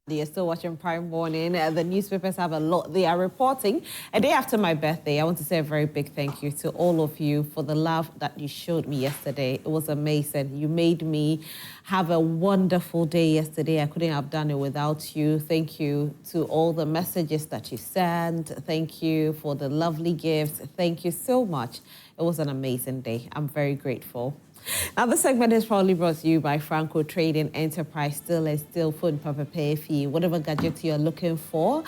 You're still watching Prime Morning. The newspapers have a lot they are reporting. A day after my birthday, I want to say a very big thank you to all of you for the love that you showed me yesterday. It was amazing. You made me have a wonderful day yesterday. I couldn't have done it without you. Thank you to all the messages that you sent. Thank you for the lovely gifts. Thank you so much. It was an amazing day. I'm very grateful. Now, this segment is probably brought to you by Franco Trading Enterprise. Still phone papa pay fee. Whatever gadget you're looking for,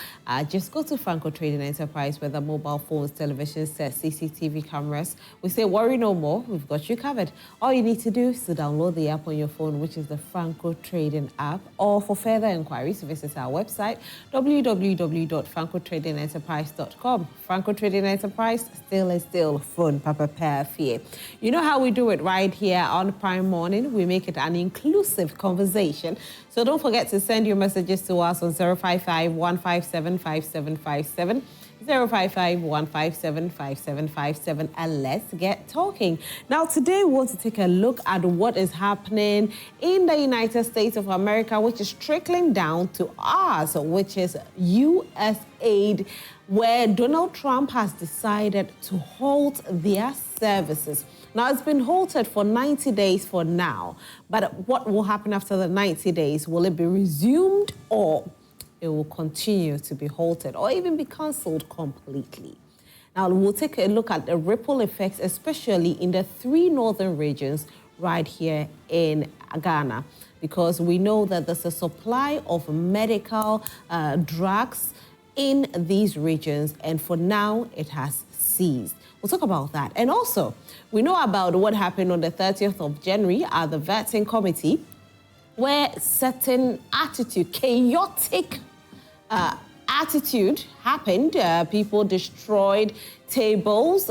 just go to Franco Trading Enterprise, whether mobile phones, television sets, CCTV cameras. We say worry no more. We've got you covered. All you need to do is to download the app on your phone, which is the Franco Trading app. Or for further inquiries, visit our website, www.francotradingenterprise.com. Franco Trading Enterprise, still phone papa pay fee. You know how we do it right here on Prime Morning. We make it an inclusive conversation. So don't forget to send your messages to us on 055-157-5757, 055-157-5757, and let's get talking. Now, today we want to take a look at what is happening in the United States of America, which is trickling down to us, which is U.S. aid, where Donald Trump has decided to halt their services. Now, it's been halted for 90 days for now, but what will happen after the 90 days? Will it be resumed, or it will continue to be halted, or even be cancelled completely? Now, we'll take a look at the ripple effects, especially in the three northern regions right here in Ghana, because we know that there's a supply of medical drugs in these regions, and for now, it has ceased. We'll talk about that. And also, we know about what happened on the 30th of January at the vetting committee, where certain chaotic attitude happened. People destroyed tables.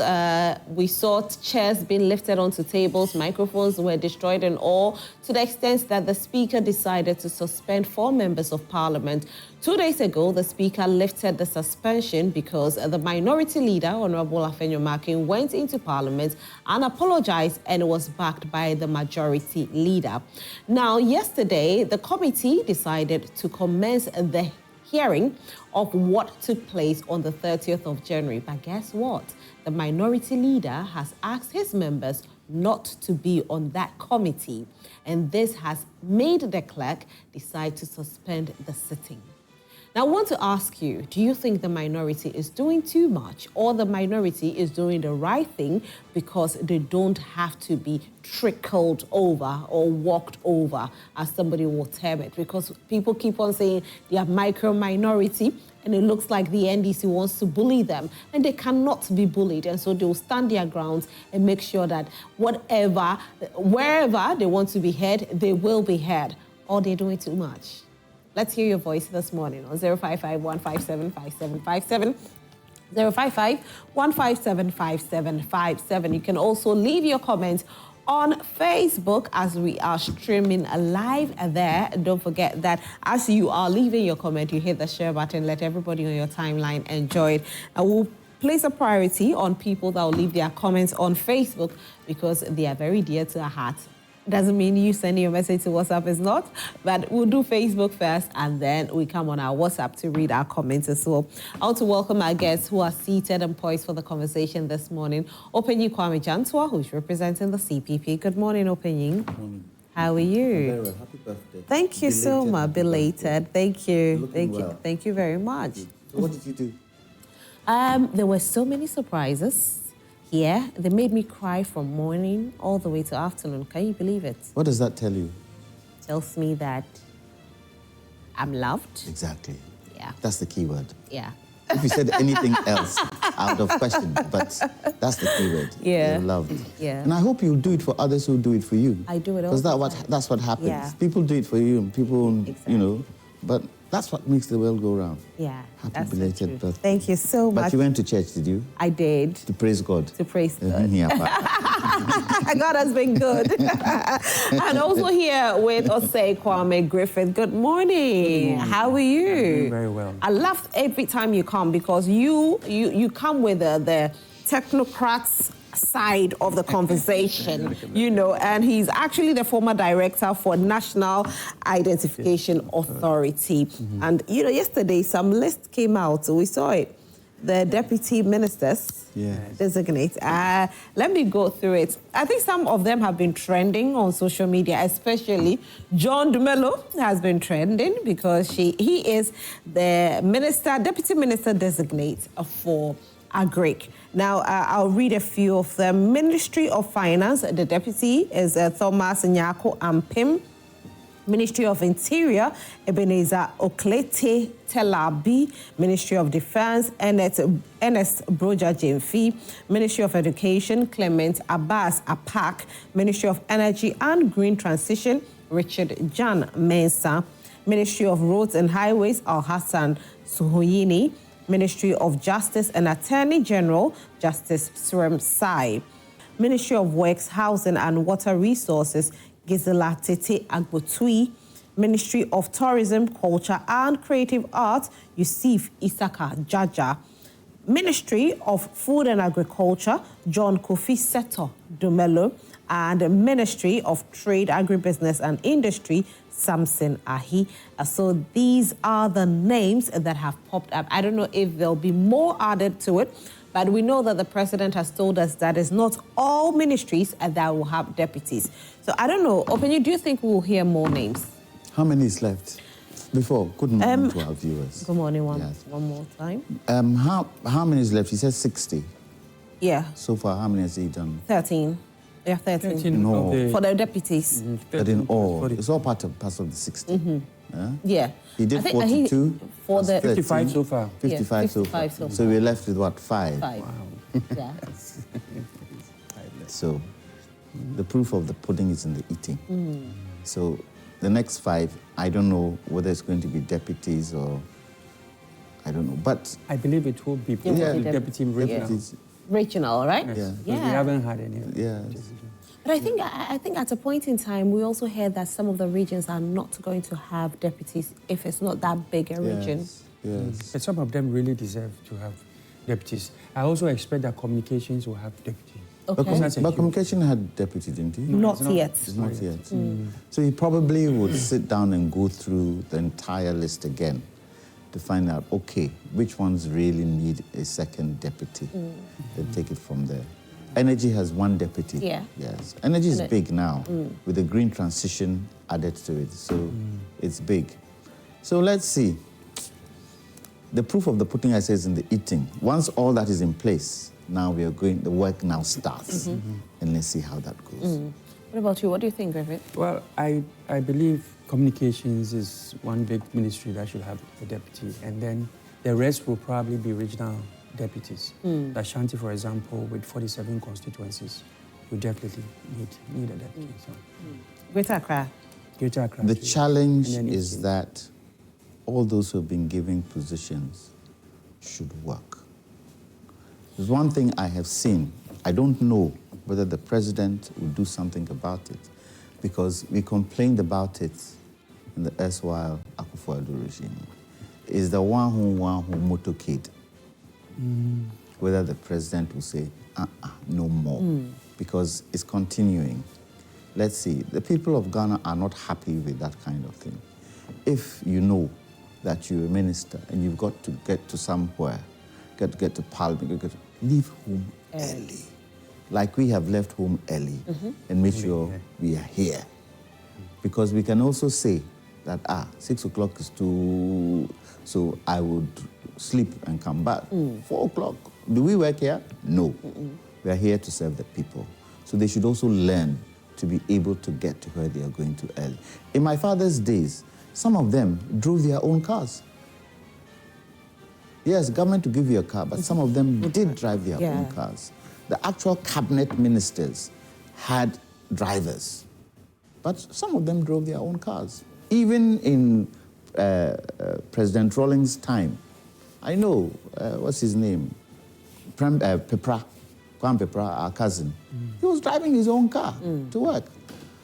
We saw chairs being lifted onto tables. Microphones were destroyed and all, to the extent that the speaker decided to suspend 4 members of parliament. 2 days ago, the speaker lifted the suspension because the minority leader, Honorable Afenyo-Makin, went into parliament and apologized, and was backed by the majority leader. Now, yesterday, the committee decided to commence the hearing of what took place on the 30th of January. But guess what? The minority leader has asked his members not to be on that committee, and this has made the clerk decide to suspend the sitting. Now, I want to ask you, do you think the minority is doing too much, or the minority is doing the right thing because they don't have to be trickled over or walked over, as somebody will term it? Because people keep on saying they are micro-minority, and it looks like the NDC wants to bully them, and they cannot be bullied. And so they will stand their grounds and make sure that wherever they want to be heard, they will be heard. Or they're doing too much. Let's hear your voice this morning on 055-157-5757, 055-157-5757. You can also leave your comments on Facebook as we are streaming live there. And don't forget that as you are leaving your comment, you hit the share button. Let everybody on your timeline enjoy it. I will place a priority on people that will leave their comments on Facebook, because they are very dear to our hearts. Doesn't mean you sending your message to WhatsApp is not, but we'll do Facebook first, and then we come on our WhatsApp to read our comments as well. I want to welcome our guests who are seated and poised for the conversation this morning. Openyi Kwame Jantuah, who's representing the CPP. Good morning, Openyi. Good morning. How are you? Very well. Happy birthday. Thank you so much. Belated. Thank you. Thank you very much. So what did you do? There were so many surprises. Yeah, they made me cry from morning all the way to afternoon. Can you believe it? What does that tell you? Tells me that I'm loved. Exactly. Yeah. That's the key word. Yeah. If you said anything else, out of question, but that's the key word. Yeah. You're loved. Yeah. And I hope you'll do it for others who do it for you. I do it all Because the time. that's what happens. Yeah. People do it for you, and people, Exactly. but that's what makes the world go round. Yeah. Happy belated birthday. Thank you so much. But you went to church, did you? I did. To praise God. To praise God. Yeah. God has been good. And also here with Osei Kwame Griffith. Good morning. How are you? I'm doing very well. I love every time you come, because you come with the technocrats side of the conversation, you know, and he's actually the former director for National Identification Authority. And, you know, yesterday some list came out, so we saw it. The deputy ministers designate. Let me go through it. I think some of them have been trending on social media, especially John Dumelo has been trending because he is the deputy minister designate for Agric. Now, I'll read a few of them. Ministry of Finance, the deputy is Thomas Nyako Ampim. Ministry of Interior, Ebenezer Oklete Telabi. Ministry of Defense, Ernest Broja Jemfi. Ministry of Education, Clement Abbas Apak. Ministry of Energy and Green Transition, Richard Jan Mensah. Ministry of Roads and Highways, Al Hassan Suhoyini. Ministry of Justice and Attorney General, Justice Surem Sai. Ministry of Works, Housing and Water Resources, Gisela Tete Agbotui. Ministry of Tourism, Culture and Creative Arts, Yusuf Isaka Jaja. Ministry of Food and Agriculture, John Kofi Seto Dumelo. And Ministry of Trade, Agribusiness and Industry, Samson Ahi. So these are the names that have popped up. I don't know if there'll be more added to it, but we know that the president has told us that it's not all ministries that will have deputies. So I don't know, Openi, do you think we'll hear more names? How many is left? Before, good morning to our viewers. Good morning, one more time. How many is left? He said 60. Yeah. So far, how many has he done? 13. Yeah, 13. No. For the deputies. 13 all. It's all part of the 60. Yeah. He did 42. For the 55 so far. 55 so far. So we're left with what, 5? 5. Wow. Yeah. So the proof of the pudding is in the eating. So the next 5, I don't know whether it's going to be deputies or I don't know. But I believe it will be deputy regional. Regional, right? Yeah. We haven't had any. Yeah. But I think at a point in time, we also heard that some of the regions are not going to have deputies if it's not that big a region. Yes. But some of them really deserve to have deputies. I also expect that communications will have deputies. Okay. But communication had deputy, didn't he? Not yet. It's not yet. So he probably would sit down and go through the entire list again to find out, okay, which ones really need a second deputy. Then take it from there. Energy has 1 deputy. Yeah. Yes. Energy is big now with the green transition added to it. So it's big. So let's see. The proof of the pudding, I say, is in the eating. Once all that is in place, now we are going, the work now starts. And let's see how that goes. What about you? What do you think, David? Well, I believe communications is one big ministry that should have a deputy, and then the rest will probably be regional deputies. Ashanti, for example, with 47 constituencies, will definitely need a deputy. So. Greater Accra. Greater Accra. The challenge is that all those who have been given positions should work. There's one thing I have seen. I don't know whether the president will do something about it, because we complained about it in the erstwhile Akufo-Addo regime. Is the one who motorcade. Whether the president will say, no more, because it's continuing. Let's see, the people of Ghana are not happy with that kind of thing. If you know that you're a minister and you've got to get to somewhere, get to Parliament, leave home early. Like we have left home early and make sure we are here. Because we can also say that, 6 o'clock is too, so I would sleep and come back. 4 o'clock, do we work here? No. We are here to serve the people. So they should also learn to be able to get to where they are going to early. In my father's days, some of them drove their own cars. Yes, government to give you a car, but some of them did drive their own cars. The actual cabinet ministers had drivers, but some of them drove their own cars. Even in President Rawlings' time, I know, what's his name? Kwame Pepra, our cousin. He was driving his own car to work.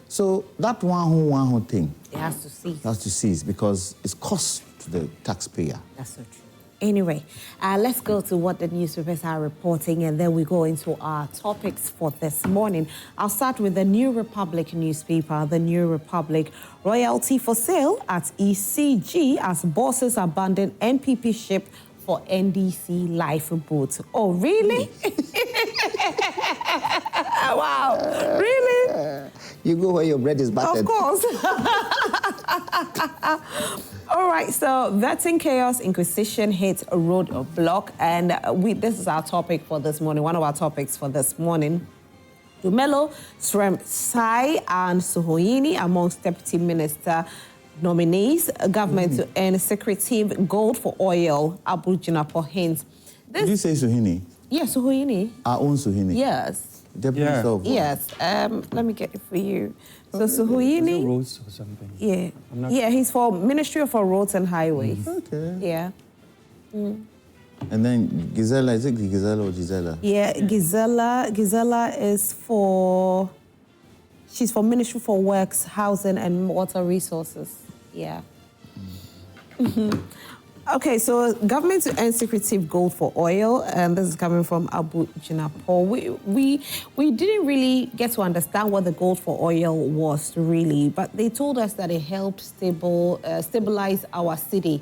So that one who thing, it has to cease. Has to cease because it's cost to the taxpayer. That's so true. Anyway, let's go to what the newspapers are reporting, and then we go into our topics for this morning. I'll start with the New Republic newspaper. The New Republic: royalty for sale at ECG as bosses abandon NPP ship for NDC lifeboat. Oh, really? Wow, really? You go where your bread is buttered. Of course. All right, so vetting chaos, Inquisition hits a roadblock, and this is our topic for this morning, one of our topics for this morning. Dumelo, Sremsai, and Sohoyini amongst deputy minister nominees. Government to earn secretive gold for oil. Abu Jantuah hints. Did you say Suhini? Yes, Sohoyini. Our own Suhini? Yes. Deputy Minister of what? Yes. Let me get it for you. So Sohoyini. Roads or something. Yeah. Yeah, he's for Ministerial for Roads and Highways. Okay. Yeah. And then Gisela, is it Gisela or Gisela? Yeah, Gisela is for, she's for Ministry for Works, Housing and Water Resources. Yeah. Okay, so government to earn secretive gold for oil, and this is coming from Abu Jantuah. We didn't really get to understand what the gold for oil was really, but they told us that it helped stabilize our city.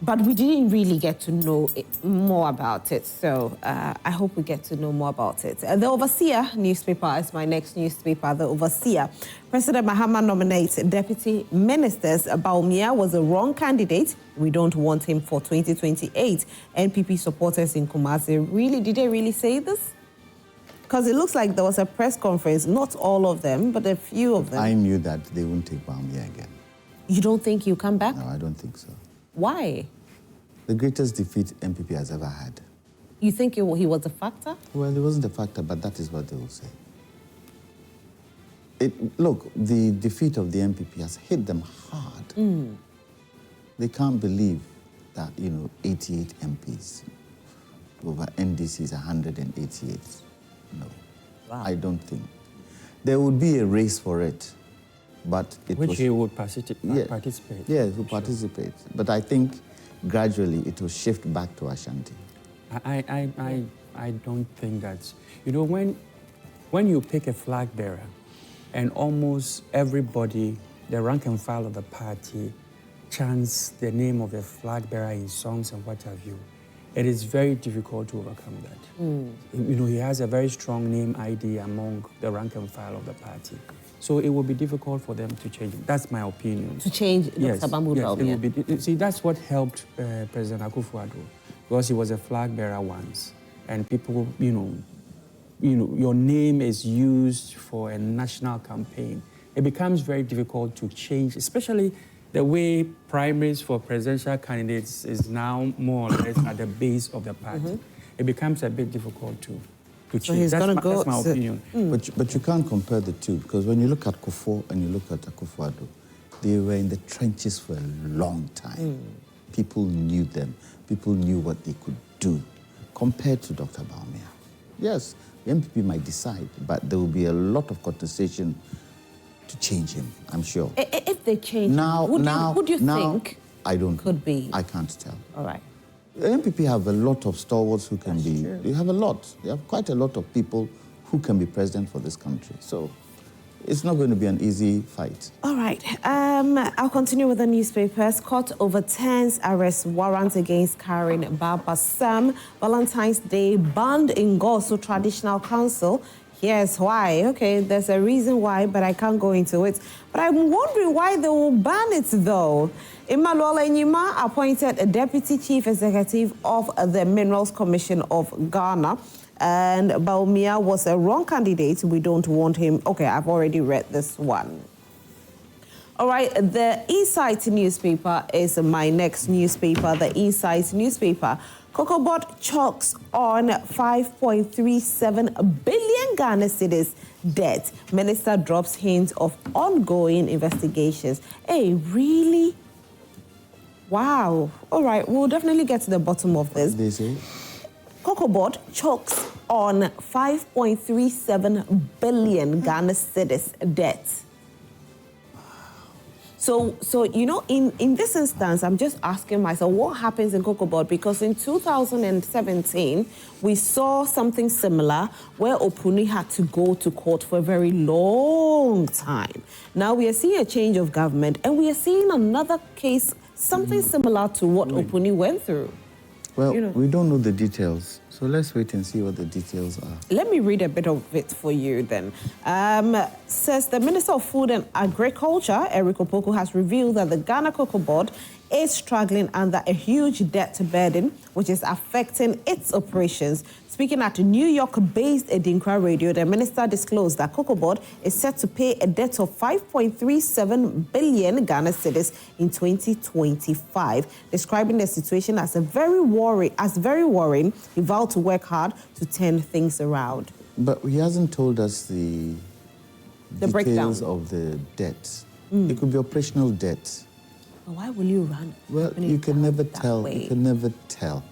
But we didn't really get to know more about it, so I hope we get to know more about it. The Overseer newspaper is my next newspaper, The Overseer. President Mahama nominates deputy ministers. Baumia was a wrong candidate. We don't want him for 2028. NPP supporters in Kumasi, really, did they really say this? Because it looks like there was a press conference, not all of them, but a few of them. I knew that they wouldn't take Baumia again. You don't think he'll come back? No, I don't think so. Why? The greatest defeat MPP has ever had. You think he was a factor? Well, it wasn't a factor, but that is what they will say. Look, the defeat of the MPP has hit them hard. They can't believe that, 88 MPs over NDC's 188. No, wow. I don't think. There would be a race for it, but Which he would participate. Yeah, he would participate. But I think gradually it will shift back to Ashanti. I don't think that's... when you pick a flag bearer and almost everybody, the rank and file of the party, chants the name of the flag bearer in songs and what have you, it is very difficult to overcome that. He has a very strong name ID among the rank and file of the party. So it will be difficult for them to change. That's my opinion. To change Yes, Dr. Bambu yes, it will be. See, that's what helped President Akufo-Addo, because he was a flag bearer once, and people, your name is used for a national campaign. It becomes very difficult to change, especially the way primaries for presidential candidates is now more or less at the base of the party. It becomes a bit difficult to change. So he's going to go... That's my opinion. But you can't compare the two, because when you look at Kufuor and you look at Akufo-Addo, they were in the trenches for a long time. People knew them. People knew what they could do, compared to Dr. Baumia. Yes, the MPP might decide, but there will be a lot of contestation to change him, I'm sure. If they change who do you think I don't could be? I can't tell. All right. The MPP have a lot of stalwarts who can be... True. They have a lot. They have quite a lot of people who can be president for this country. So it's not going to be an easy fight. All right. I'll continue with the newspapers. Court overturns arrest warrant against Karen Baba Sam. Valentine's Day banned in Gosu Traditional Council. Here's why. Okay, there's a reason why, but I can't go into it. But I'm wondering why they will ban it, though. Emmanuel Enyima appointed a deputy chief executive of the Minerals Commission of Ghana. And Baumia was a wrong candidate. We don't want him. Okay, I've already read this one. All right, the Insight newspaper is my next newspaper, the Insight newspaper. Cocobot chalks on 5.37 billion Ghana cedis debt. Minister drops hints of ongoing investigations. Hey, really? Wow. All right, we'll definitely get to the bottom of this. What did they say? Cocobot chalks on 5.37 billion Ghana cedis debt. So you know, in this instance, I'm just asking myself, what happens in Cocoa Board? Because in 2017, we saw something similar where Opuni had to go to court for a very long time. Now we are seeing a change of government, and we are seeing another case, something similar to what Opuni went through. Well, You know. we don't know the details, so let's wait and see what the details are. Let me read a bit of it for you then. Says the Minister of Food and Agriculture, Eric Opoku, has revealed that the Ghana Cocoa Board is struggling under a huge debt burden, which is affecting its operations. Speaking at New York-based Edinkra Radio, the minister disclosed that Cocoa Board is set to pay a debt of 5.37 billion Ghana cedis in 2025, describing the situation as very worrying. He vowed to work hard to turn things around. But he hasn't told us the details breakdown of the debt. It could be operational debt. But why will you run? Well, you can never tell. Way? You can never tell.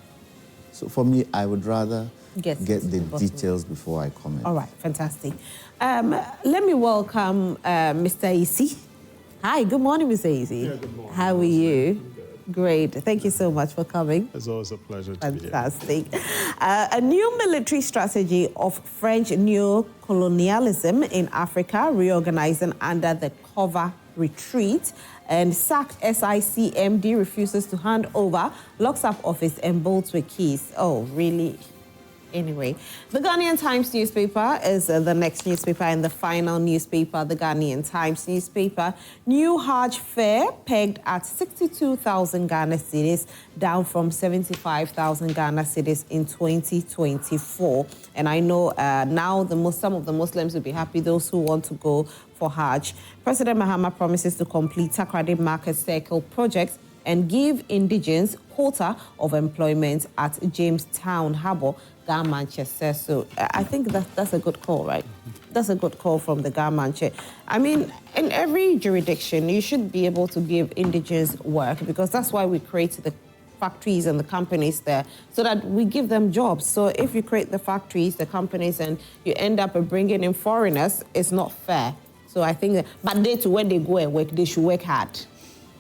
So for me, I would rather get the details before I comment. All right, fantastic. Let me welcome Mr. Isi. Hi, good morning, Mr. Isi. Yeah, good morning. How are you? Great. Thank you so much for coming. It's always a pleasure to be here. Fantastic. A new military strategy of French neo-colonialism in Africa, reorganizing under the cover retreat, and sacked SIC MD refuses to hand over, locks up office and bolts with keys. Oh, really? Anyway, the Ghanaian Times newspaper is the next newspaper and the final newspaper, the Ghanaian Times newspaper. New Hajj fare pegged at 62,000 Ghana cedis, down from 75,000 Ghana cedis in 2024. And I know now some of the Muslims will be happy, those who want to go for Hajj. President Mahama promises to complete Takrady Market Circle projects and give indigents quota of employment at Jamestown Harbour, Manchester. So I think that's a good call, right? That's a good call from the Manchester. I mean, in every jurisdiction, you should be able to give indigents work, because that's why we create the factories and the companies there, so that we give them jobs. So if you create the factories, the companies, and you end up bringing in foreigners, it's not fair. So I think that, but they too, when they go and work, they should work hard.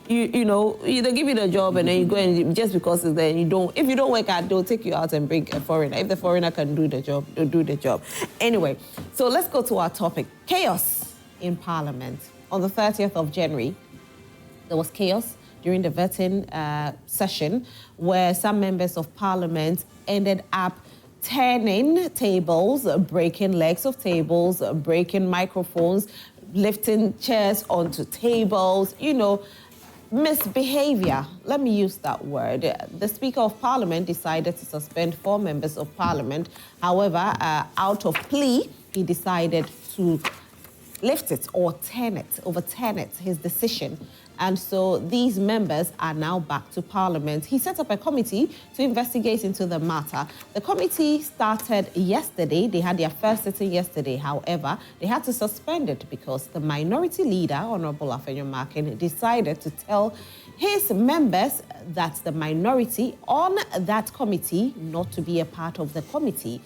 You know, they give you the job and then you go and just because it's there, if you don't work hard, they'll take you out and bring a foreigner. If the foreigner can do the job, they'll do the job. Anyway, so let's go to our topic. Chaos in Parliament. On the 30th of January, there was chaos during the vetting session where some members of Parliament ended up turning tables, breaking legs of tables, breaking microphones, lifting chairs onto tables, misbehavior. Let me use that word. The Speaker of Parliament decided to suspend 4 members of Parliament. However, out of plea, he decided to lift it or overturn it, his decision. And so these members are now back to Parliament. He set up a committee to investigate into the matter. The committee started yesterday. They had their first sitting yesterday. However, they had to suspend it because the minority leader, Honorable Afenyo-Markin, decided to tell his members, that's the minority, on that committee not to be a part of the committee.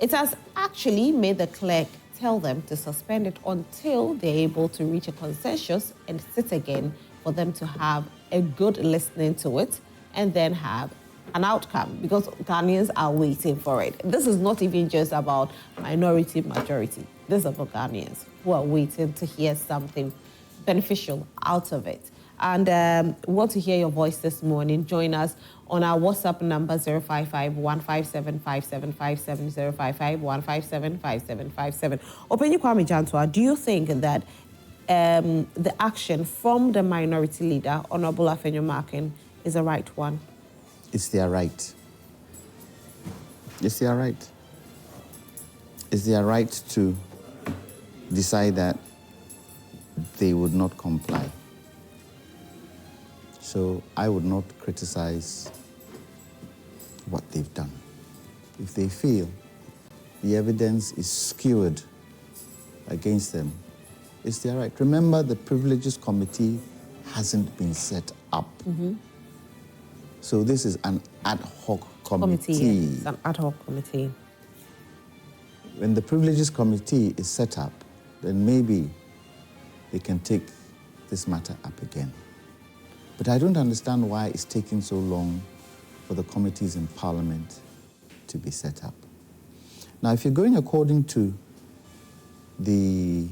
It has actually made the clerk tell them to suspend it until they're able to reach a consensus and sit again, for them to have a good listening to it and then have an outcome, because Ghanaians are waiting for it. This is not even just about minority, majority. This is about Ghanaians who are waiting to hear something beneficial out of it. And we want to hear your voice this morning. Join us on our WhatsApp number 055-157-5757, 055-157-5757. Openyi Kwame Jantuah, do you think that the action from the minority leader, Honorable Afenyo-Markin, is the right one? It's their right. It's their right. It's their right to decide that they would not comply. So I would not criticize what they've done. If they feel the evidence is skewed against them, it's their right. Remember, the Privileges Committee hasn't been set up. Mm-hmm. So this is an ad hoc committee. Yes. It's an ad hoc committee. When the Privileges Committee is set up, then maybe they can take this matter up again. But I don't understand why it's taking so long for the committees in Parliament to be set up. Now, if you're going according to the,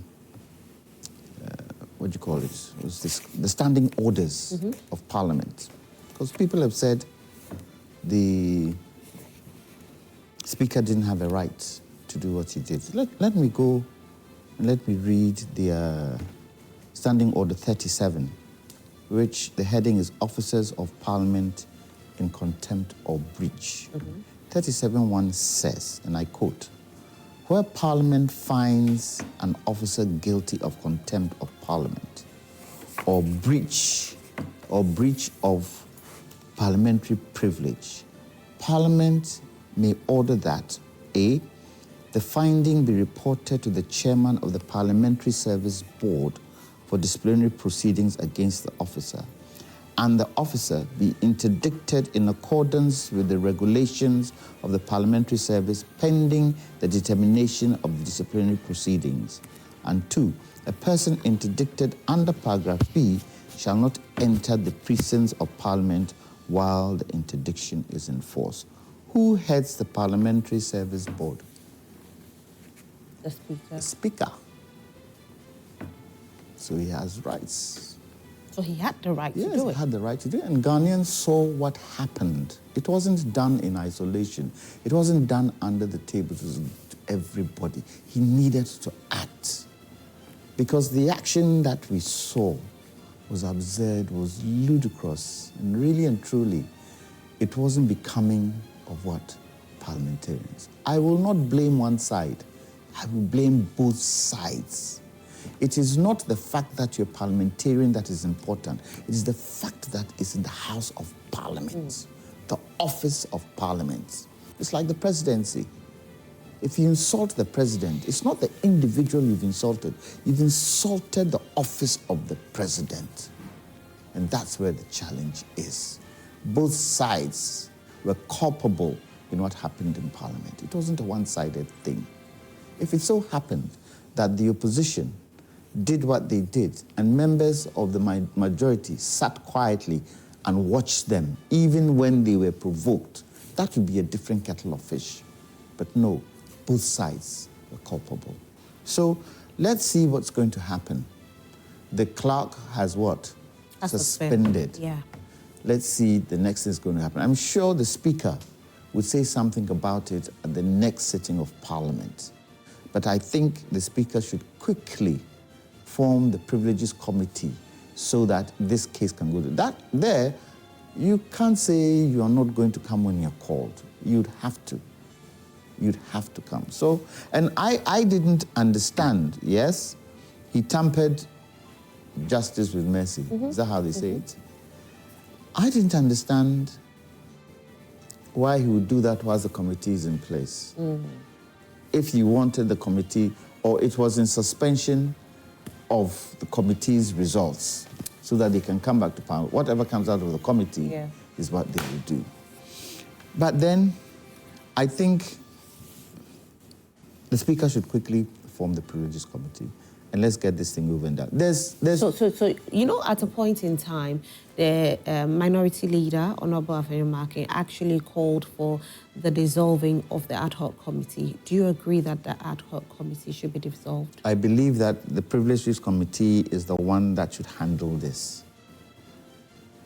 what do you call it? It was the standing orders of Parliament. Because people have said the Speaker didn't have a right to do what he did. Let me go and let me read the Standing Order 37, which the heading is Officers of Parliament in Contempt or Breach. 37.1 says, and I quote, where Parliament finds an officer guilty of contempt of Parliament or breach of parliamentary privilege, Parliament may order that A, the finding be reported to the chairman of the Parliamentary Service Board for disciplinary proceedings against the officer, and the officer be interdicted in accordance with the regulations of the Parliamentary Service pending the determination of the disciplinary proceedings. And 2, a person interdicted under paragraph B shall not enter the precincts of Parliament while the interdiction is in force. Who heads the Parliamentary Service Board? The Speaker. The Speaker. So he has rights. So he had the right to do it. Yes, he had the right to do it. And Ghanaians saw what happened. It wasn't done in isolation. It wasn't done under the table. It was to everybody. He needed to act. Because the action that we saw was absurd, was ludicrous, and really and truly, it wasn't becoming of what? Parliamentarians. I will not blame one side. I will blame both sides. It is not the fact that you're parliamentarian that is important. It is the fact that it's in the House of Parliament, the office of Parliament. It's like the presidency. If you insult the president, it's not the individual you've insulted. You've insulted the office of the president. And that's where the challenge is. Both sides were culpable in what happened in Parliament. It wasn't a one-sided thing. If it so happened that the opposition did what they did and members of the majority sat quietly and watched them, even when they were provoked, that would be a different kettle of fish. But no, both sides were culpable. So let's see what's going to happen. The clerk has what? Suspended. Yeah. Let's see the next thing is going to happen. I'm sure the Speaker would say something about it at the next sitting of Parliament. But I think the Speaker should quickly form the Privileges Committee so that this case can go to that. There, you can't say you are not going to come when you're called. You'd have to. You'd have to come. So, and I didn't understand, yes, he tampered justice with mercy. Is that how they say it? I didn't understand why he would do that whilst the committee is in place. If he wanted the committee, or it was in suspension of the committee's results so that they can come back to power. Whatever comes out of the committee is what they will do. But then I think the Speaker should quickly form the Privileges Committee and let's get this thing over and done. So, you know, at a point in time, the minority leader, Honorable Afenyomarkin, actually called for the dissolving of the ad hoc committee. Do you agree that the ad hoc committee should be dissolved? I believe that the Privileges Committee is the one that should handle this.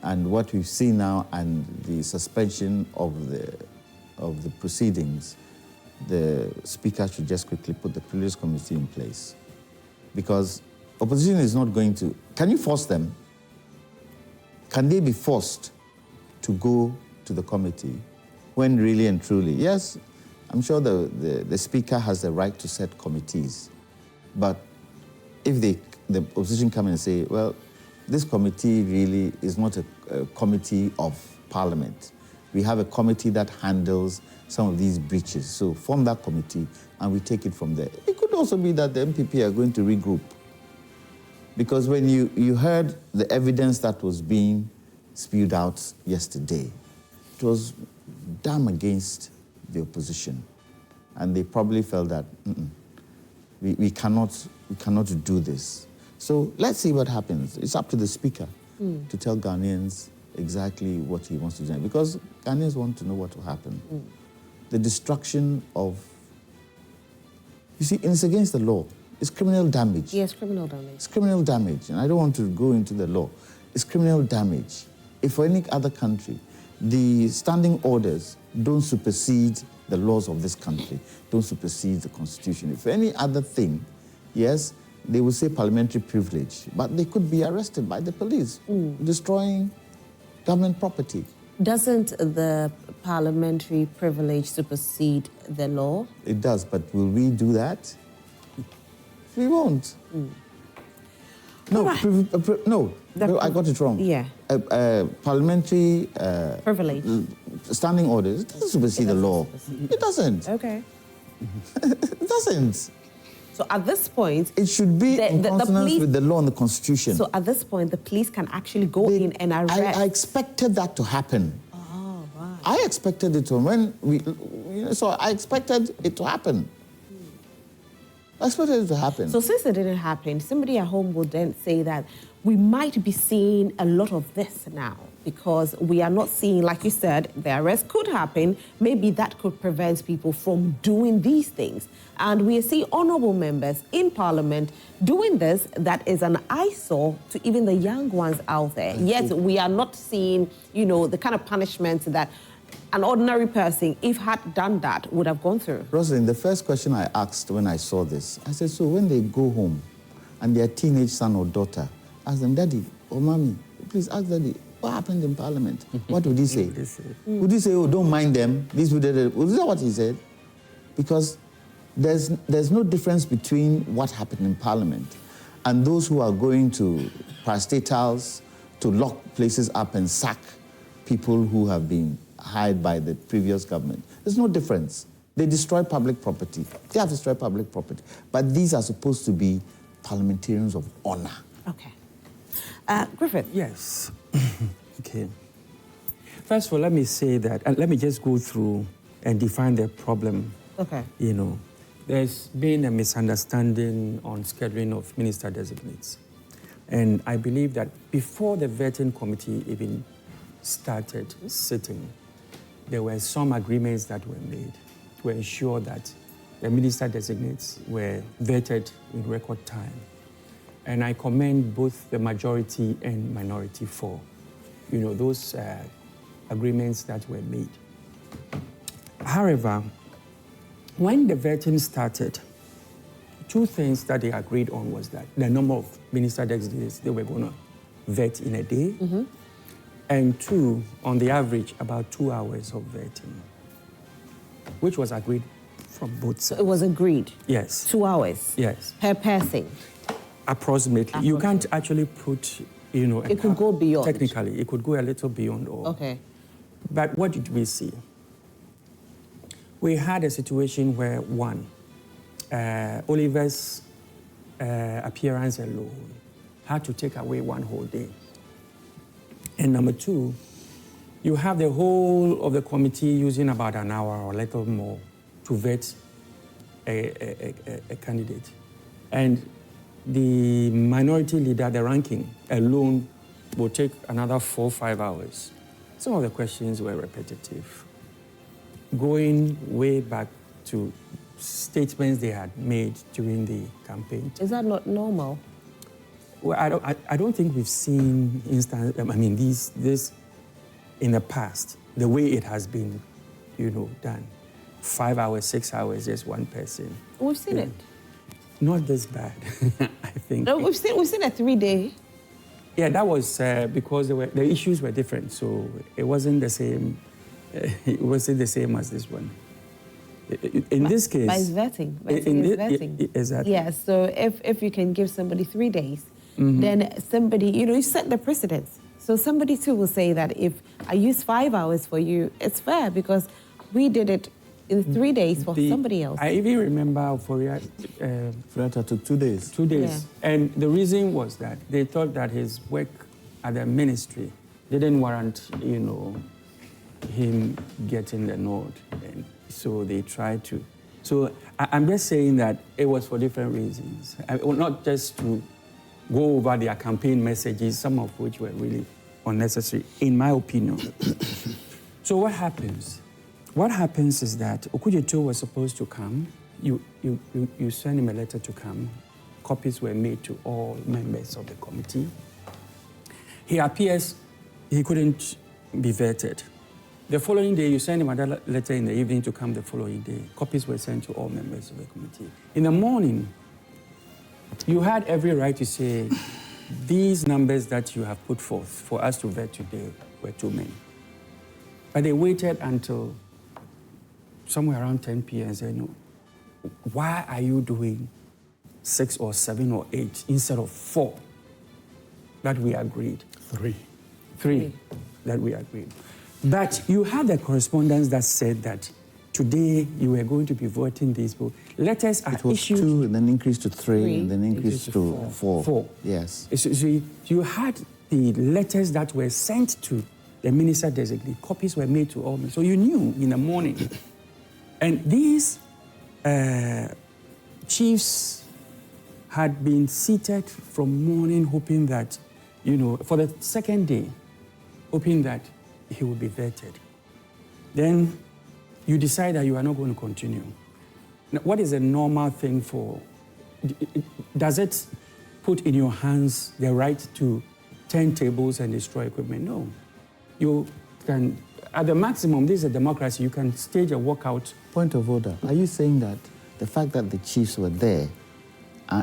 And what we've seen now and the suspension of the proceedings, the Speaker should just quickly put the Privileges Committee in place. Because opposition is not going to... Can you force them? Can they be forced to go to the committee when really and truly... Yes, I'm sure the Speaker has the right to set committees. But if the opposition come and say, well, this committee really is not a committee of Parliament. We have a committee that handles some of these breaches. So form that committee and we take it from there. It could also be that the MPP are going to regroup. Because when you heard the evidence that was being spewed out yesterday, it was damn against the opposition. And they probably felt that we cannot do this. So let's see what happens. It's up to the Speaker to tell Ghanaians exactly what he wants to do, because Ghanaians want to know what will happen. The destruction of, you see, it's against the law. It's criminal damage. Yes, criminal damage. It's criminal damage, and I don't want to go into the law. It's criminal damage. If for any other country, the standing orders don't supersede the laws of this country, don't supersede the Constitution. If any other thing, yes, they would say parliamentary privilege, but they could be arrested by the police, destroying government property. Doesn't the parliamentary privilege supersede the law? It does, but will we do that? We won't. No, no, I got it wrong. Yeah. Parliamentary Privilege. Standing orders, it doesn't supersede the law. It doesn't. Okay. It doesn't. So at this point, it should be in consonance with the law and the Constitution. So at this point, the police can actually go in and arrest. I expected that to happen. Oh, right. I expected it to so I expected it to happen. I expected it to happen. So since it didn't happen, somebody at home would then say that we might be seeing a lot of this now, because we are not seeing, like you said, the arrest could happen. Maybe that could prevent people from doing these things. And we see honorable members in Parliament doing this that is an eyesore to even the young ones out there. Yet we are not seeing, the kind of punishment that an ordinary person, if had done that, would have gone through. Rosalind, the first question I asked when I saw this, I said, so when they go home and their teenage son or daughter, ask them, Daddy or Mommy, please ask Daddy, what happened in Parliament? What would he say? Would he say, oh, don't mind them? Is that what he said? Because there's no difference between what happened in Parliament and those who are going to parastatals to lock places up and sack people who have been hired by the previous government. There's no difference. They destroy public property. They have destroyed public property. But these are supposed to be parliamentarians of honor. Okay. Griffith. Yes. Okay. First of all, let me say that, and let me just go through and define the problem. Okay. There's been a misunderstanding on scheduling of minister designates. And I believe that before the vetting committee even started sitting, there were some agreements that were made to ensure that the minister designates were vetted in record time. And I commend both the majority and minority for, those agreements that were made. However, when the vetting started, two things that they agreed on was that the number of minister designates they were going to vet in a day, and two, on the average, about 2 hours of vetting, which was agreed from both sides. So it was agreed? Yes. 2 hours? Yes. Per person? Approximately. You can't actually put, It could go beyond. Technically, it could go a little beyond all. Okay. But what did we see? We had a situation where, one, Oliver's appearance alone had to take away one whole day. And number two, you have the whole of the committee using about an hour or a little more to vet a candidate. And the minority leader, the ranking alone, will take another 4 or 5 hours. Some of the questions were repetitive, going way back to statements they had made during the campaign. Is that not normal? Well, I don't think we've seen this in the past, the way it has been, done. 5 hours, 6 hours, just one person. We've seen it. Not this bad, I think. No, we've seen a 3-day. Yeah, that was because the issues were different, so it wasn't the same. It wasn't the same as this one. In this case, but it's vetting. Vetting. Exactly. Yeah. So if you can give somebody 3 days, then somebody, you set the precedence. So somebody too will say that if I use 5 hours for you, it's fair because we did it in 3 days for somebody else. I even remember Furata took 2 days. 2 days. Yeah. And the reason was that they thought that his work at the ministry didn't warrant, him getting the nod. And so they tried to. So I'm just saying that it was for different reasons. Not just to go over their campaign messages, some of which were really unnecessary, in my opinion. So what happens? What happens is that Okudzeto was supposed to come. You send him a letter to come. Copies were made to all members of the committee. He appears, he couldn't be vetted. The following day, you send him another letter in the evening to come the following day. Copies were sent to all members of the committee. In the morning, you had every right to say, these numbers that you have put forth for us to vet today were too many. But they waited until somewhere around 10 p.m. and said, no, why are you doing 6 or 7 or 8 instead of 4 that we agreed? 3 that we agreed. But you had the correspondence that said that today you were going to be voting these people. Letters are it was issued. 2, and then increased to 3, and then increased to 4. 4. Yes. So you had the letters that were sent to the minister designate. Copies were made to all. So you knew in the morning. And these chiefs had been seated from morning hoping that, for the second day, hoping that he would be vetted. Then you decide that you are not going to continue. Now, what is a normal thing for? Does it put in your hands the right to turn tables and destroy equipment? No. You can, at the maximum, this is a democracy, you can stage a walkout. Point of order. Are you saying that the fact that the chiefs were there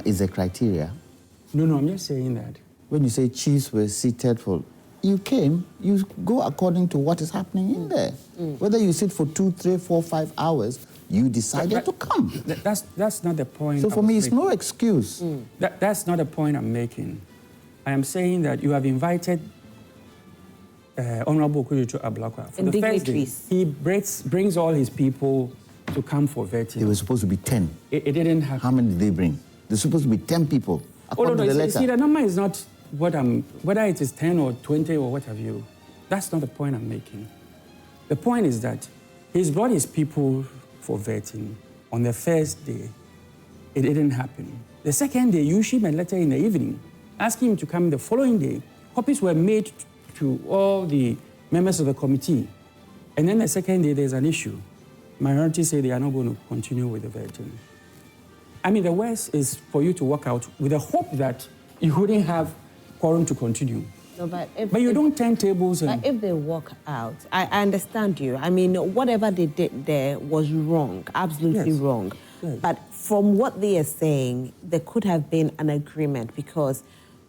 is a criteria? No, I'm just saying that. When you say chiefs were seated for, you came, you go according to what is happening in there. Whether you sit for 2, 3, 4, 5 hours, you decided to come. That's not the point. So for me, it's no excuse. That's not the point I'm making. I am saying that you have invited Honorable Okudzeto Ablakwa. For the first day, he brings all his people to come for vetting. They were supposed to be 10. It didn't happen. How many did they bring? They're supposed to be 10 people, according to the letter. See, the number is not whether it is 10 or 20 or what have you. That's not the point I'm making. The point is that he's brought his people for vetting. On the first day, it didn't happen. The second day, you issue him a letter in the evening, asking him to come the following day. Copies were made to all the members of the committee. And then the second day, there's an issue. Minorities say they are not going to continue with the vetting. I mean, the worst is for you to walk out with the hope that you wouldn't have quorum to continue. No, but you don't turn tables. But if they walk out, I understand you. I mean, whatever they did there was wrong, absolutely wrong. Yes. But from what they are saying, there could have been an agreement because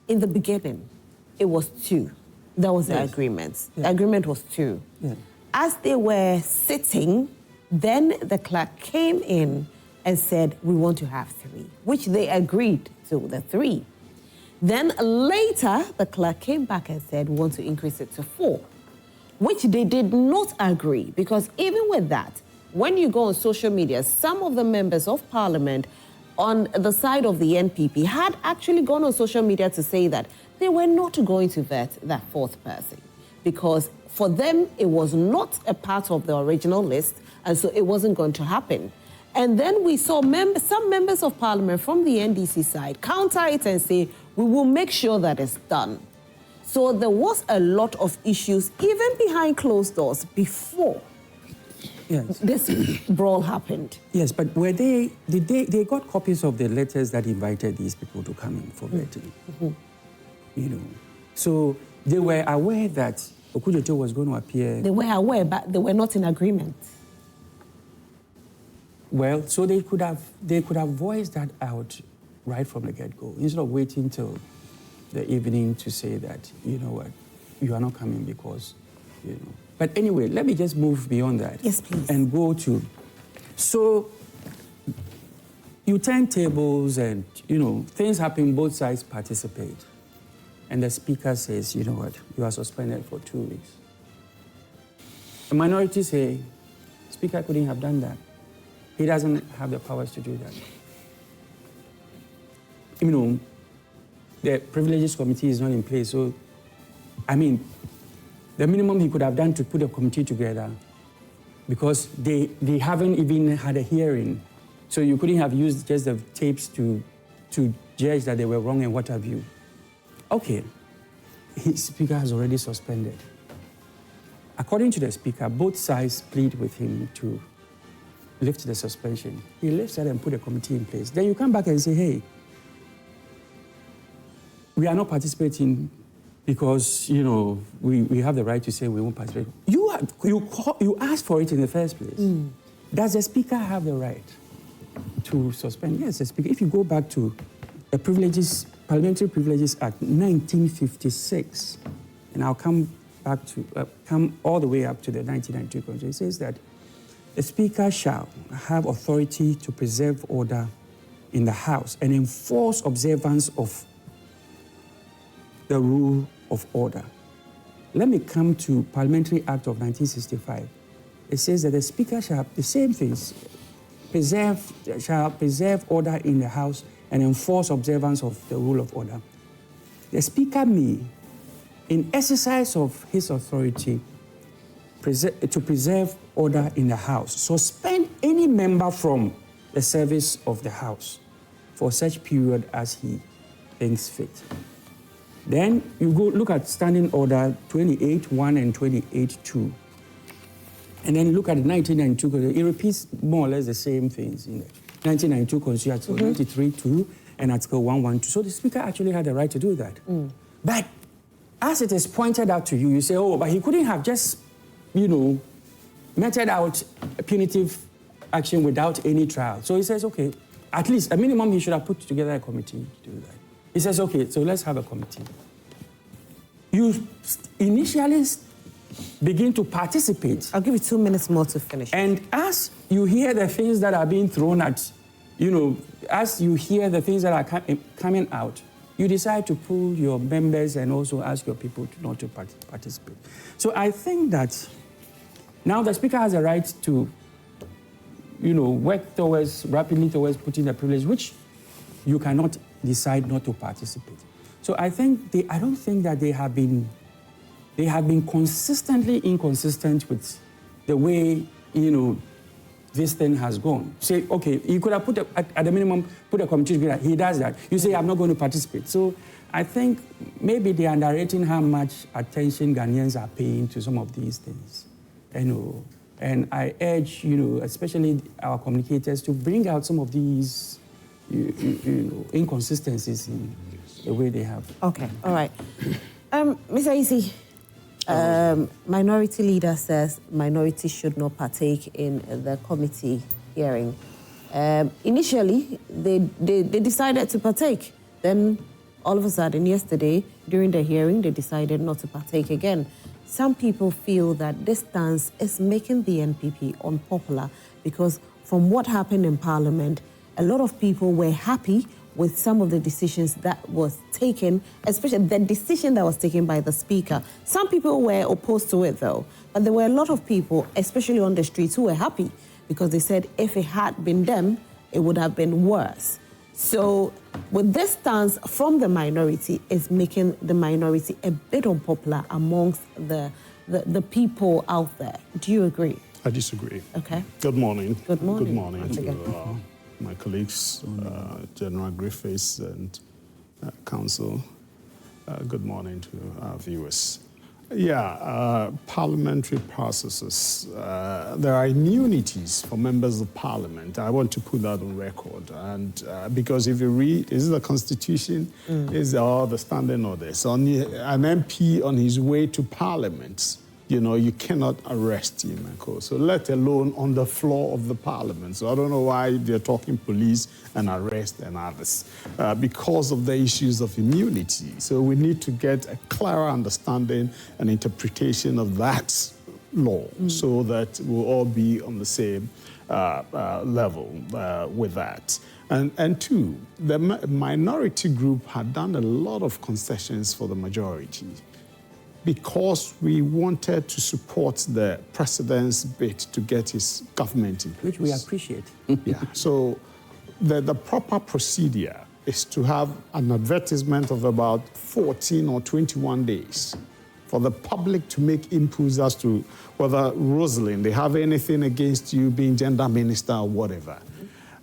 in the beginning, it was 2. That was the agreement. The agreement was 2. Yeah. As they were sitting, then the clerk came in and said, we want to have 3, which they agreed to, the 3. Then later, the clerk came back and said, we want to increase it to 4, which they did not agree. Because even with that, when you go on social media, some of the members of parliament on the side of the NPP had actually gone on social media to say that they were not going to vet that 4th person because for them, it was not a part of the original list, and so it wasn't going to happen. And then we saw some members of parliament from the NDC side counter it and say, we will make sure that it's done. So there was a lot of issues, even behind closed doors, before this brawl happened. Yes, but they got copies of the letters that invited these people to come in for vetting? So they were aware that Okudzeto was going to appear. They were aware, but they were not in agreement. Well, so they could have voiced that out right from the get-go, instead of waiting till the evening to say that, you know what, you are not coming because, But anyway, let me just move beyond that. Yes, please. And go to, so you turn tables and, things happen, both sides participate. And the speaker says, you know what, you are suspended for 2 weeks. The minority say, speaker couldn't have done that. He doesn't have the powers to do that. The Privileges Committee is not in place, so, the minimum he could have done to put a committee together, because they haven't even had a hearing, so you couldn't have used just the tapes to judge that they were wrong and what have you. okay, his speaker has already suspended. According to the speaker, both sides plead with him to lift the suspension. He lifts it and put a committee in place. Then you come back and say, hey, we are not participating because, you know, we have the right to say we won't participate. You asked for it in the first place. Does the speaker have the right to suspend? Yes, the speaker. If you go back to the Parliamentary Privileges Act 1956, and I'll come back to come all the way up to the 1992 Constitution, it says that the speaker shall have authority to preserve order in the House and enforce observance of the rule of order. Let me come to Parliamentary Act of 1965. It says that the speaker shall, the same things, shall preserve order in the House and enforce observance of the rule of order. The speaker may, in exercise of his authority to preserve order in the House, suspend any member from the service of the House for such period as he thinks fit. Then you go look at Standing Order 28.1 and 28.2. And then look at the 1992, it repeats more or less the same things in the 1992 Constitution, Article 93.2 and Article 112. So the Speaker actually had the right to do that. But as it is pointed out to you, you say, oh, but he couldn't have just, you know, meted out punitive action without any trial. So he says, okay, at least a minimum he should have put together a committee to do that. He says, okay, so let's have a committee. You initially begin to participate. I'll give you 2 minutes more to finish. And as you hear the things that are being thrown at, you know, as you hear the things that are coming out, you decide to pull your members and also ask your people not to participate. So I think that now the Speaker has a right to, you know, work rapidly towards putting the privilege, which you cannot decide not to participate. So I don't think that they have been consistently inconsistent with the way, you know, this thing has gone. Say, okay, you could have at the minimum, put a committee together. He does that. You say, I'm not going to participate. So I think maybe they're underrating how much attention Ghanaians are paying to some of these things. You know, and I urge, you know, especially our communicators to bring out some of these you know, inconsistencies in the way they have. Okay, all right. Mr. Isi, minority leader says minority should not partake in the committee hearing. Initially, they decided to partake. Then, all of a sudden, yesterday, during the hearing, they decided not to partake again. Some people feel that this stance is making the NPP unpopular because from what happened in Parliament, a lot of people were happy with some of the decisions that was taken, especially the decision that was taken by the Speaker. Some people were opposed to it, though. But there were a lot of people, especially on the streets, who were happy because they said if it had been them, it would have been worse. So with this stance from the minority, is making the minority a bit unpopular amongst the people out there. Do you agree? I disagree. Okay. Good morning. Good morning. Good morning to my colleagues, General Griffiths and Council. Good morning to our viewers. Yeah, parliamentary processes. There are immunities for members of parliament. I want to put that on record. And because if you read, is it the Constitution? Is the standing orders? So an MP on his way to parliament, you know, you cannot arrest him, so let alone on the floor of the parliament. So I don't know why they're talking police and arrest and others, because of the issues of immunity. So we need to get a clearer understanding and interpretation of that law so that we'll all be on the same level with that. And two, the minority group had done a lot of concessions for the majority, because we wanted to support the president's bid to get his government in place. Which we appreciate. Yeah, so the proper procedure is to have an advertisement of about 14 or 21 days for the public to make inputs as to whether, Rosalind, they have anything against you being gender minister or whatever.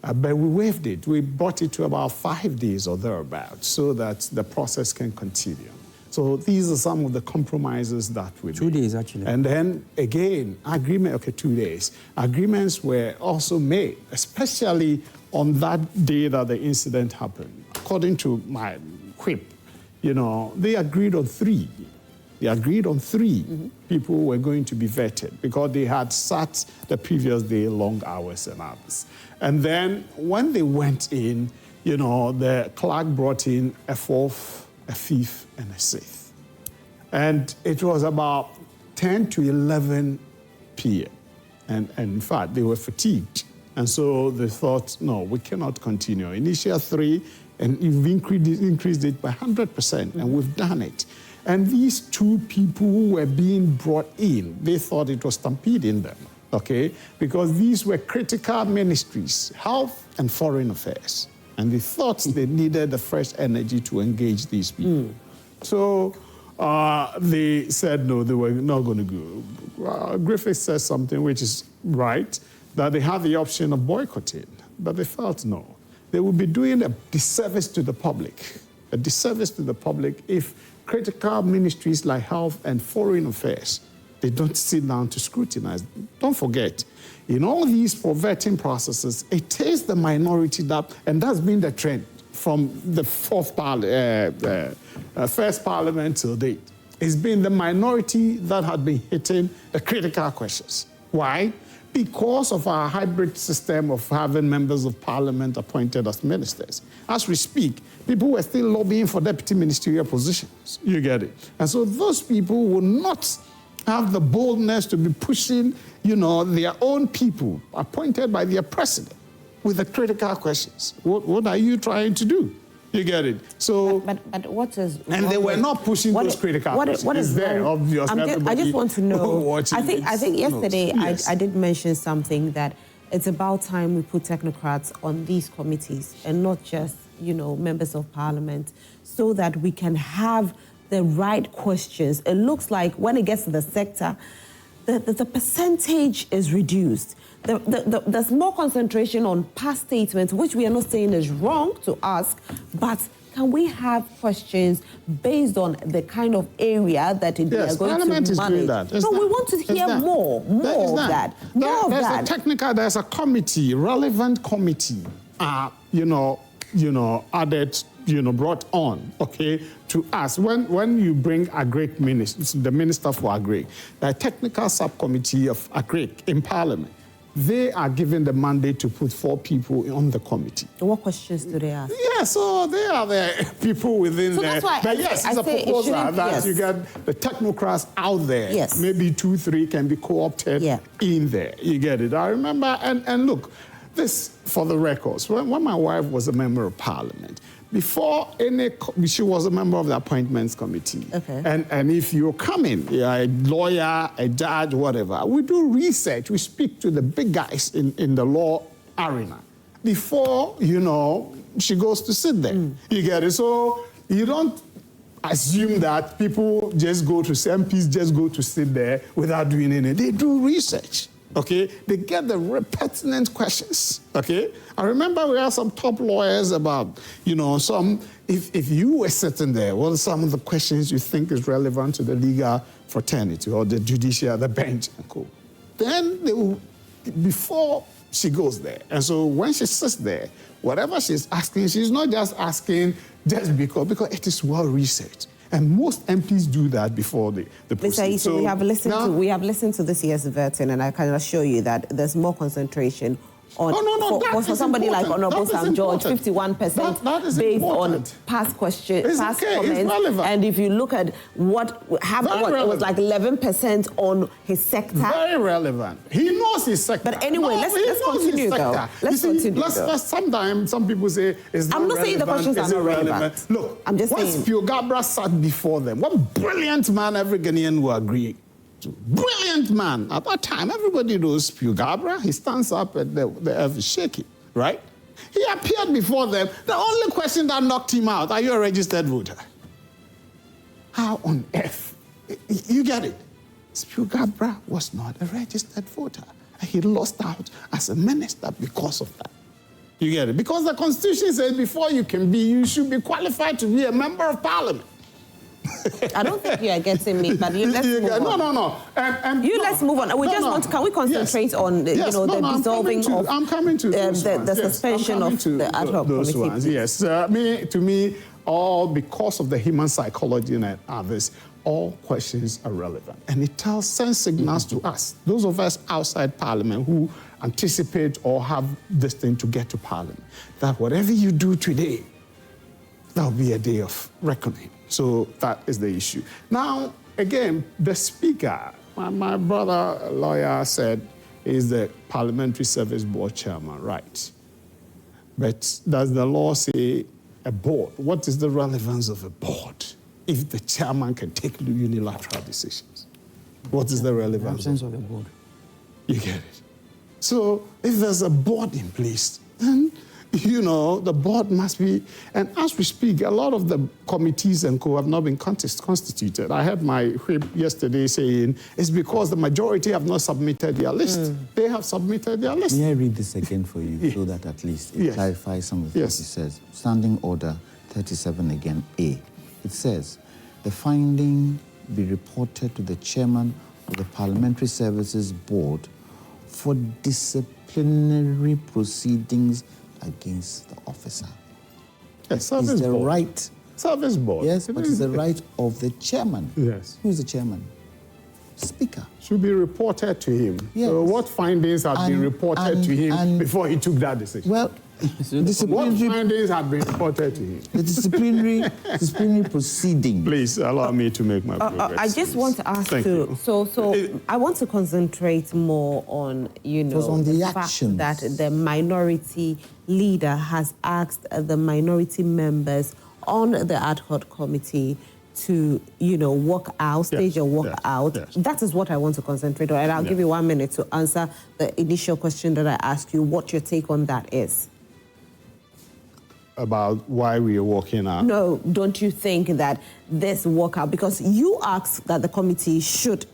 But we waived it. We brought it to about 5 days or thereabouts so that the process can continue. So these are some of the compromises that we made. 2 days, actually. And then again, 2 days. Agreements were also made, especially on that day that the incident happened. According to my whip, they agreed on 3. They agreed on 3 people were going to be vetted because they had sat the previous day long hours and hours. And then when they went in, the clerk brought in a 4th, a 5th, and a 6th. And it was about 10 to 11 p.m. And in fact, they were fatigued. And so they thought, no, we cannot continue. Initial 3, and we've increased it by 100%, and we've done it. And these 2 people who were being brought in, they thought it was stampeding them, okay? Because these were critical ministries, health and foreign affairs. And they thought they needed the fresh energy to engage these people. So they said no, they were not going to go. Griffith says something which is right, that they had the option of boycotting, but they felt no. They would be doing a disservice to the public, if critical ministries like health and foreign affairs, they don't sit down to scrutinize. Don't forget, in all these vetting processes, it is the minority and that's been the trend from the first parliament till date. It's been the minority that had been hitting the critical questions. Why? Because of our hybrid system of having members of parliament appointed as ministers. As we speak, people were still lobbying for deputy ministerial positions. You get it? And so those people will not have the boldness to be pushing, their own people appointed by their president with the critical questions. What are you trying to do? You get it? So, but what is... And they were not pushing those critical questions. What is there, obviously. I just want to know... I think yesterday yes. I did mention something that it's about time we put technocrats on these committees and not just, members of parliament, so that we can have the right questions. It looks like when it gets to the sector, the percentage is reduced. There's more concentration on past statements, which we are not saying is wrong to ask, but can we have questions based on the kind of area that they are going to manage? Is doing that. We want to hear more of that. There's a committee, relevant committee, added, brought on, okay, to us. When you bring Agric minister, the minister for Agric, the technical subcommittee of Agric in Parliament, they are given the mandate to put 4 people on the committee. What questions do they ask? Yeah, so they are the people within there. That's why but yes, it's a proposal that you get the technocrats out there. Yes. Maybe 2, 3 can be co-opted in there. You get it? I remember, and look, this for the records, when my wife was a member of Parliament, before she was a member of the appointments committee. Okay. And if you're coming, a lawyer, a judge, whatever, we do research. We speak to the big guys in the law arena before, she goes to sit there. You get it? So you don't assume that people MPs just go to sit there without doing anything. They do research. Okay, they get the pertinent questions. Okay, I remember we had some top lawyers about, if you were sitting there, what are some of the questions you think is relevant to the legal fraternity or the judicial, the bench and co. Then they will, before she goes there, and so when she sits there, whatever she's asking, she's not just asking just because it is well researched. And most MPs do that before the proceed. So we have listened to this year's vetting, and I can assure you that there's more concentration on for somebody important. Like Honorable Sam George, 51% based on past questions, past comments. And if you look at what it was like 11% on his sector. Very relevant. He knows his sector. But anyway, let's continue though. Let's continue. Sometimes some people say it's not relevant. I'm not saying the questions are not relevant. Look, I'm just saying. Once Pio Gabra sat before them, one brilliant man every Ghanaian will agree. Brilliant man. At that time, everybody knows Pio Gabra. He stands up and the earth is shaking, right? He appeared before them. The only question that knocked him out, are you a registered voter? How on earth? You get it? Pio Gabra was not a registered voter. He lost out as a minister because of that. You get it? Because the Constitution says before you should be qualified to be a member of Parliament. I don't think you are getting me, but let's move on. No. Let's move on. Can we concentrate on the dissolving I'm coming to the suspension of the ad hoc those committee? Ones. Yes, to me, all because of the human psychology and others, all questions are relevant. And it sends signals to us, those of us outside Parliament who anticipate or have this thing to get to Parliament, that whatever you do today, that'll be a day of reckoning. So that is the issue. Now, again, the Speaker, my brother, a lawyer, said is the Parliamentary Service Board chairman, right? But does the law say a board? What is the relevance of a board if the chairman can take unilateral decisions? What is the relevance? The absence of a board. You get it. So if there's a board in place, then the board must be, and as we speak, a lot of the committees and co have not been constituted. I heard my whip yesterday saying it's because the majority have not submitted their list. They have submitted their list. May I read this again for you so that at least it clarifies some of what it says. Standing Order 37 again, A. It says, the finding be reported to the chairman of the Parliamentary Services Board for disciplinary proceedings against the officer. Yes, service board. Right. Service board. Yes, but it's the right of the chairman. Yes. Who is the chairman? Speaker. Should be reported to him. Yes. So what findings have been reported to him before he took that decision? Well, what findings have been reported to him? The disciplinary proceeding. Please allow me to make my progress. I just want to ask you. So I want to concentrate more on the fact that the minority leader has asked the minority members on the ad hoc committee to, walk out, stage a walk out. Yes. That is what I want to concentrate on. And I'll give you 1 minute to answer the initial question that I asked you, what your take on that is. About why we are walking out? No, don't you think that this walkout, because you asked that the committee should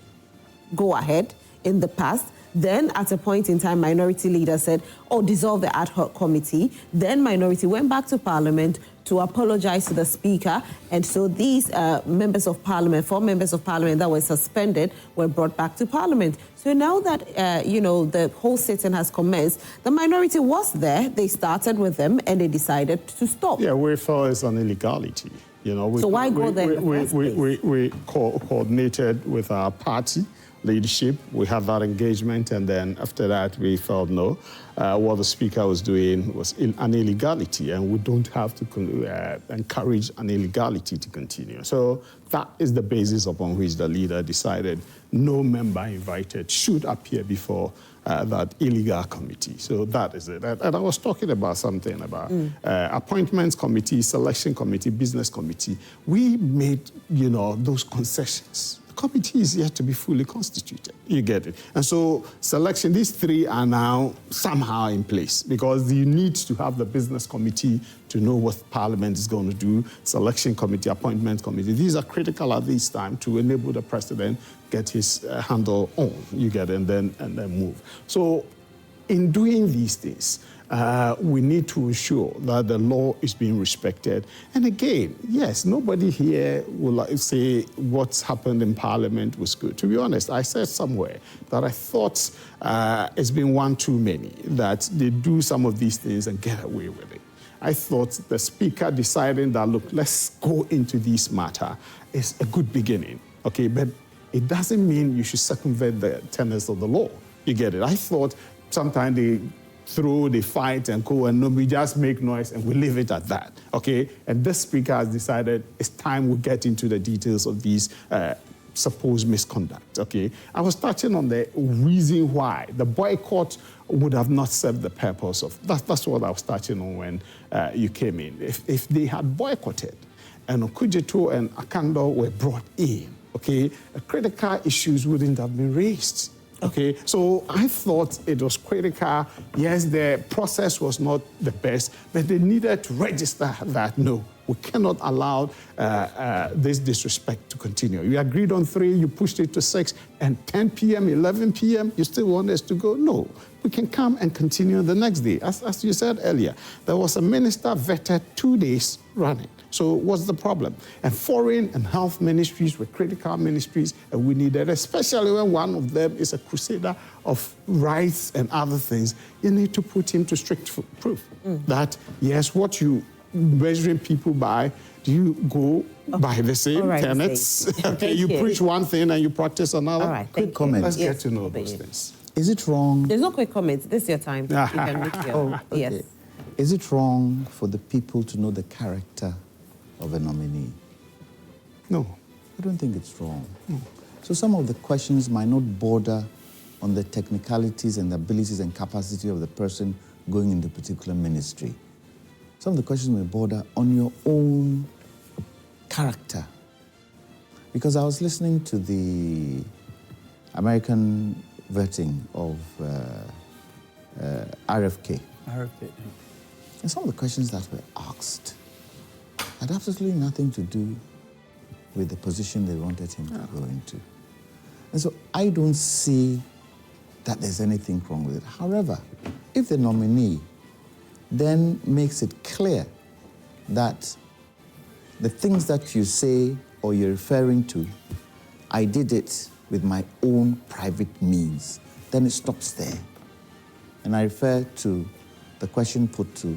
go ahead in the past, then at a point in time, minority leader said, dissolve the ad hoc committee. Then minority went back to Parliament to apologize to the Speaker. And so these members of Parliament, 4 members of Parliament that were suspended, were brought back to Parliament. So now that, the whole sitting has commenced, the minority was there, they started with them, and they decided to stop. Yeah, we felt it's an illegality. So why go there? We coordinated with our party leadership. We had that engagement, and then after that, we felt no. What the Speaker was doing was an illegality, and we don't have to encourage an illegality to continue. So that is the basis upon which the leader decided no member invited should appear before that illegal committee. So that is it. And I was talking about something about appointments committee, selection committee, business committee. We made, those concessions. Committee is yet to be fully constituted. You get it. And so selection, these 3 are now somehow in place because you need to have the business committee to know what Parliament is going to do, selection committee, appointment committee. These are critical at this time to enable the president get his handle on, you get it, and then move. So in doing these things, we need to ensure that the law is being respected. And again, yes, nobody here will say what's happened in Parliament was good. To be honest, I said somewhere that I thought it's been one too many, that they do some of these things and get away with it. I thought the Speaker deciding that, look, let's go into this matter is a good beginning, okay? But it doesn't mean you should circumvent the tenets of the law. You get it? I thought sometimes they fight and go, and we just make noise and we leave it at that, okay? And this Speaker has decided it's time we get into the details of these supposed misconduct, okay? I was touching on the reason why the boycott would have not served the purpose of, that's what I was touching on when you came in. If they had boycotted and Okudzeto and Akando were brought in, okay, critical issues wouldn't have been raised. Okay, so I thought it was critical. Yes, the process was not the best, but they needed to register that, no, We cannot allow this disrespect to continue. You agreed on 3, you pushed it to 6, and 10 p.m., 11 p.m., you still want us to go? No. We can come and continue the next day. As you said earlier, there was a minister vetted 2 days running. So what's the problem? And foreign and health ministries were critical ministries, and we needed, especially when one of them is a crusader of rights and other things, you need to put him to strict proof that, yes, what you measuring people by, do you go by the same tenets? Okay, you preach one thing and you practice another. All right, quick comment. Let's get to know those things. Is it wrong? There's no quick comments. This is your time. You can make your, Okay. yes. Is it wrong for the people to know the character of a nominee? No. I don't think it's wrong. So some of the questions might not border on the technicalities and the abilities and capacity of the person going into a particular ministry. Some of the questions may border on your own character. Because I was listening to the American vetting of RFK. And some of the questions that were asked had absolutely nothing to do with the position they wanted him to go into. And so I don't see that there's anything wrong with it. However, if the nominee then makes it clear that the things that you say or you're referring to, I did it with my own private means, then it stops there. And I refer to the question put to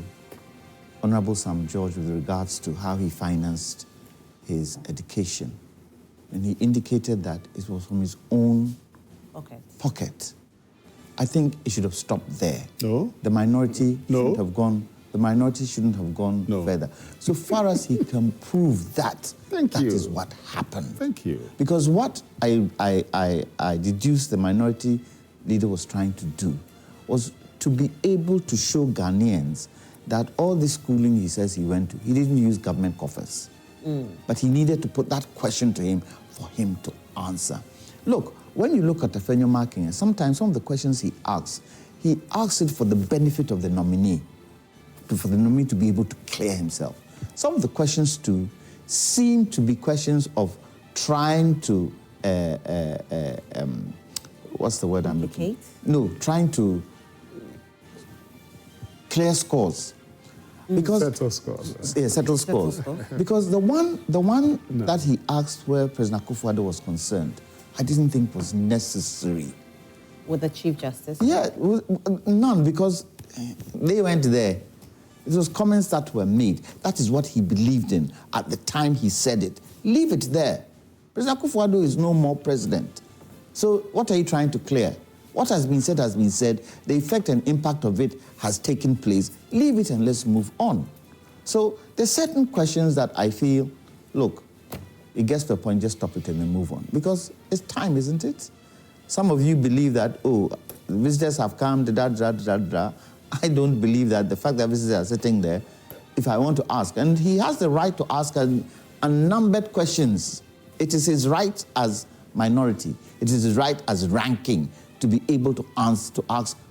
Honorable Sam George with regards to how he financed his education. And he indicated that it was from his own pocket. I think it should have stopped there. No. The minority No. shouldn't have gone. The minority shouldn't have gone No. further. So far as he can prove that, that is what happened. Thank you. Because what I deduced the minority leader was trying to do was to be able to show Ghanaians that all the schooling he says he went to, he didn't use government coffers. But he needed to put that question to him for him to answer. Look, when you look at Afenyo Marking, sometimes some of the questions he asks it for the benefit of the nominee, for the nominee to be able to clear himself. Some of the questions too seem to be questions of trying to, what's the word I'm looking for? No, trying to clear scores. Because settle scores. Yeah, settle scores. Because the one that he asked where President Akufo-Addo was concerned, I didn't think was necessary. With the Chief Justice? Yeah, none, because they went there. It was comments that were made. That is what he believed in at the time he said it. Leave it there. President Akufo-Addo is no more president. So what are you trying to clear? What has been said has been said. The effect and impact of it has taken place. Leave it and let's move on. So there's certain questions that I feel, look, it gets to a point, just stop it and then move on. Because it's time, isn't it? Some of you believe that, oh, visitors have come, I don't believe that. The fact that visitors are sitting there, if I want to ask, and he has the right to ask unnumbered questions. It is his right as minority. It is his right as ranking to be able to ask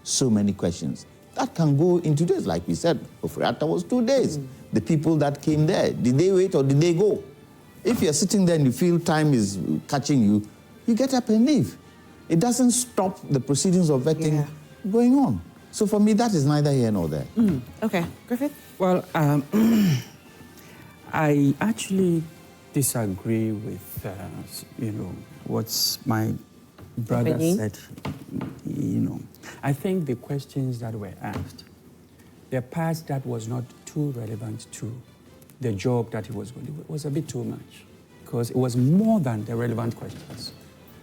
so many questions. That can go in 2 days. Like we said, Ofriatta was 2 days. The people that came there, did they wait or did they go? If you're sitting there and you feel time is catching you, you get up and leave. It doesn't stop the proceedings of vetting going on. So for me, that is neither here nor there. Okay, Griffith? Well, I actually disagree with, what my brother said. I think the questions that were asked, the part that was not too relevant to the job that he was going to do was a bit too much, because it was more than the relevant questions.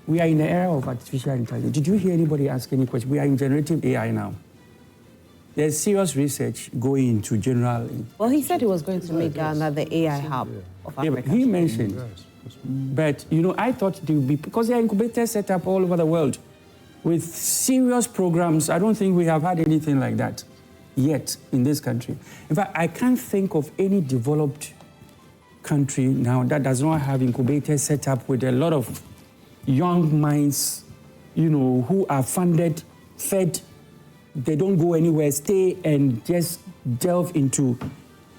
We are in the era of artificial intelligence. Did you hear anybody ask any question? We are in generative AI now. There's serious research going into general. Well, he said he was going to make Ghana the AI hub of Africa. He mentioned. But, I thought they would be, because there are incubators set up all over the world with serious programs. I don't think we have had anything like that yet in this country. In fact, I can't think of any developed country now that does not have incubators set up with a lot of young minds, who are funded, fed. They don't go anywhere, stay and just delve into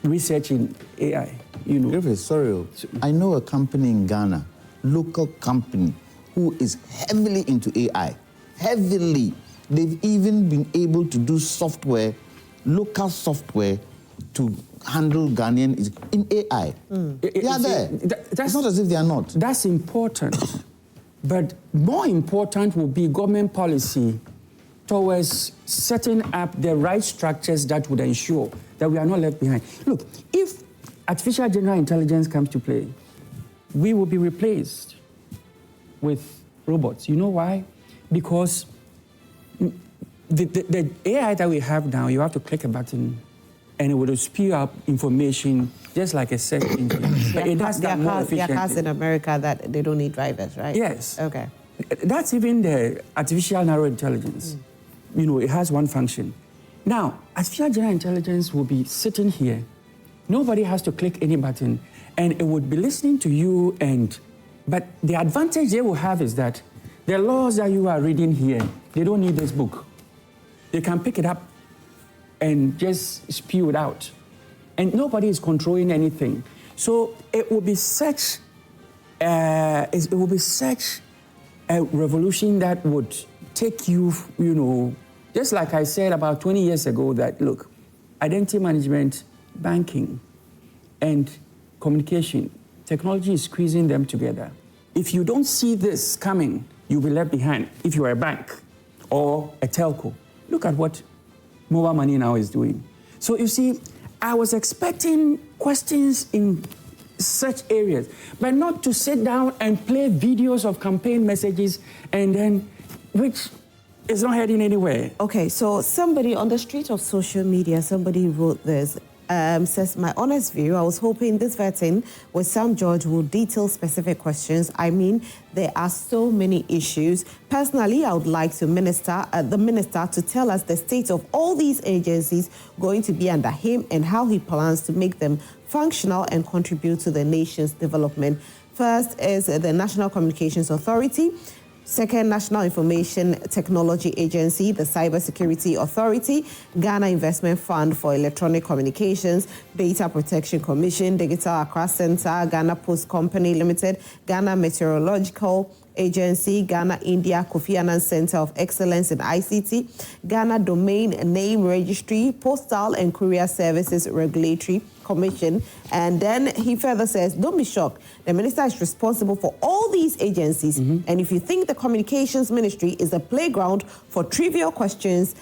research in AI, you know. Griffith, sorry, I know a company in Ghana, local company, who is heavily into AI, heavily. They've even been able to do software, local software, to handle Ghanaian in AI. They are there. It's not as if they are not. That's important. But more important will be government policy towards setting up the right structures that would ensure that we are not left behind. Look, if artificial general intelligence comes to play, we will be replaced with robots. You know why? Because the AI that we have now, you have to click a button and it will spew up information just like a search engine. But it does that more efficiently. There are cars in America that they don't need drivers, right? Yes. Okay. That's even the artificial narrow intelligence. You know, it has one function. Now, artificial general intelligence will be sitting here. Nobody has to click any button, and it would be listening to you. But the advantage they will have is that the laws that you are reading here, they don't need this book. They can pick it up and just spew it out. And nobody is controlling anything. So it will be such a revolution that would take you, you know, just like I said about 20 years ago that, look, identity management, banking, and communication, technology is squeezing them together. If you don't see this coming, you'll be left behind if you are a bank or a telco. Look at what mobile money now is doing. So you see, I was expecting questions in such areas, but not to sit down and play videos of campaign messages and then, which is not heading anywhere. Okay, so somebody on the street of social media, somebody wrote this, says, my honest view, I was hoping this vetting with Sam George will detail specific questions. I mean, there are so many issues. Personally, I would like to the minister to tell us the state of all these agencies going to be under him and how he plans to make them functional and contribute to the nation's development. First is the National Communications Authority. Second, National Information Technology Agency, the Cybersecurity Authority, Ghana Investment Fund for Electronic Communications, Data Protection Commission, Digital Accra Center, Ghana Post Company Limited, Ghana Meteorological Agency, Ghana India Kofi Annan Center of Excellence in ICT, Ghana Domain Name Registry, Postal and Courier Services Regulatory Commission. And then he further says, don't be shocked. The minister is responsible for all these agencies. And if you think the Communications Ministry is a playground for trivial questions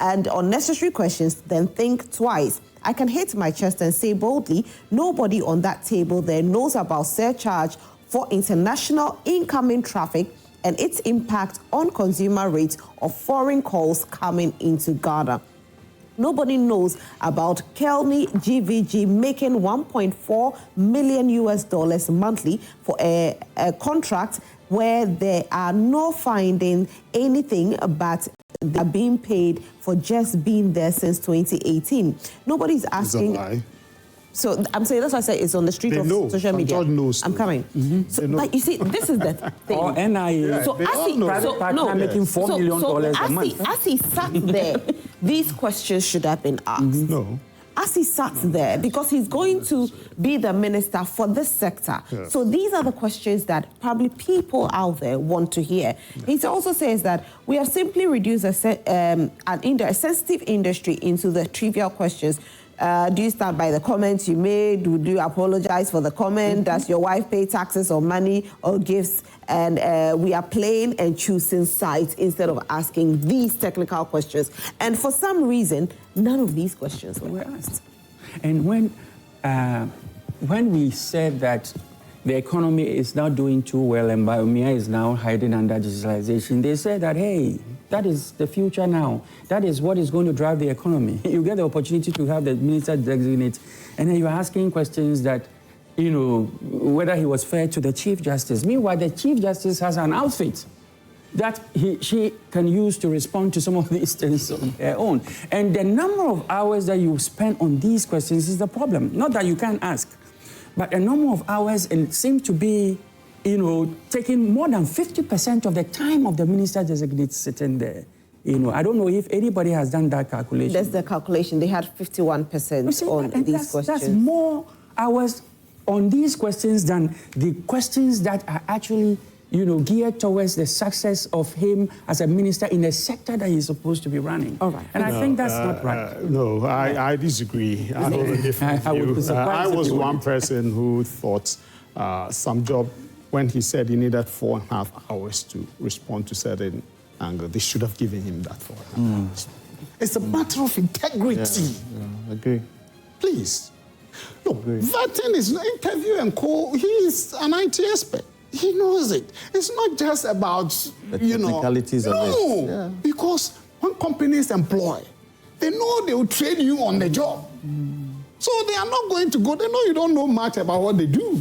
and unnecessary questions, then think twice. I can hit my chest and say boldly, nobody on that table there knows about surcharge for international incoming traffic and its impact on consumer rates of foreign calls coming into Ghana. Nobody knows about Kelny GVG making $1.4 million monthly for a contract where they are not finding anything but they are being paid for just being there since 2018. Nobody's asking. It's a lie. So I'm saying that's why I say it's on the street of social media. I'm coming. So, like, you see, this is the thing. Or NIA. So private partner making $4 million a month. As he sat there, these questions should have been asked. No. As he sat there, because he's going to be the minister for this sector. Yeah. So these are the questions that probably people out there want to hear. Yeah. He also says that we have simply reduced a sensitive industry into the trivial questions. Do you stand by the comments you made? Would you apologize for the comment? Does your wife pay taxes or money or gifts? And we are playing and choosing sides instead of asking these technical questions. And for some reason, none of these questions were asked. And when we said that the economy is not doing too well and Biomia is now hiding under digitalization, they said that, hey, that is the future now. That is what is going to drive the economy. You get the opportunity to have the minister designate, and then you're asking questions that, you know, whether he was fair to the Chief Justice. Meanwhile, the Chief Justice has an outfit that she can use to respond to some of these things on her own. And the number of hours that you spend on these questions is the problem. Not that you can't ask, but a number of hours, and it seems to be, you know, taking more than 50% of the time of the minister designate sitting there You know, I don't know if anybody has done that calculation. That's the calculation. They had 51% on these questions. That's more hours on these questions than the questions that are actually, you know, geared towards the success of him as a minister in a sector that he's supposed to be running. All right. And I think that's not right. No, I disagree. I hold a different I would view. be surprised I if was you one wouldn't. person who thought some job, when he said he needed 4.5 hours to respond to certain angle, they should have given him that 4.5 hours. It's a matter of integrity. Yeah, agree. Please. Look, vetting is an interview and call. He is an IT expert. He knows it. It's not just about, The you know. technicalities of it. No, Yeah. because when companies employ, they know they will train you on the job. So they are not going to go, they know you don't know much about what they do.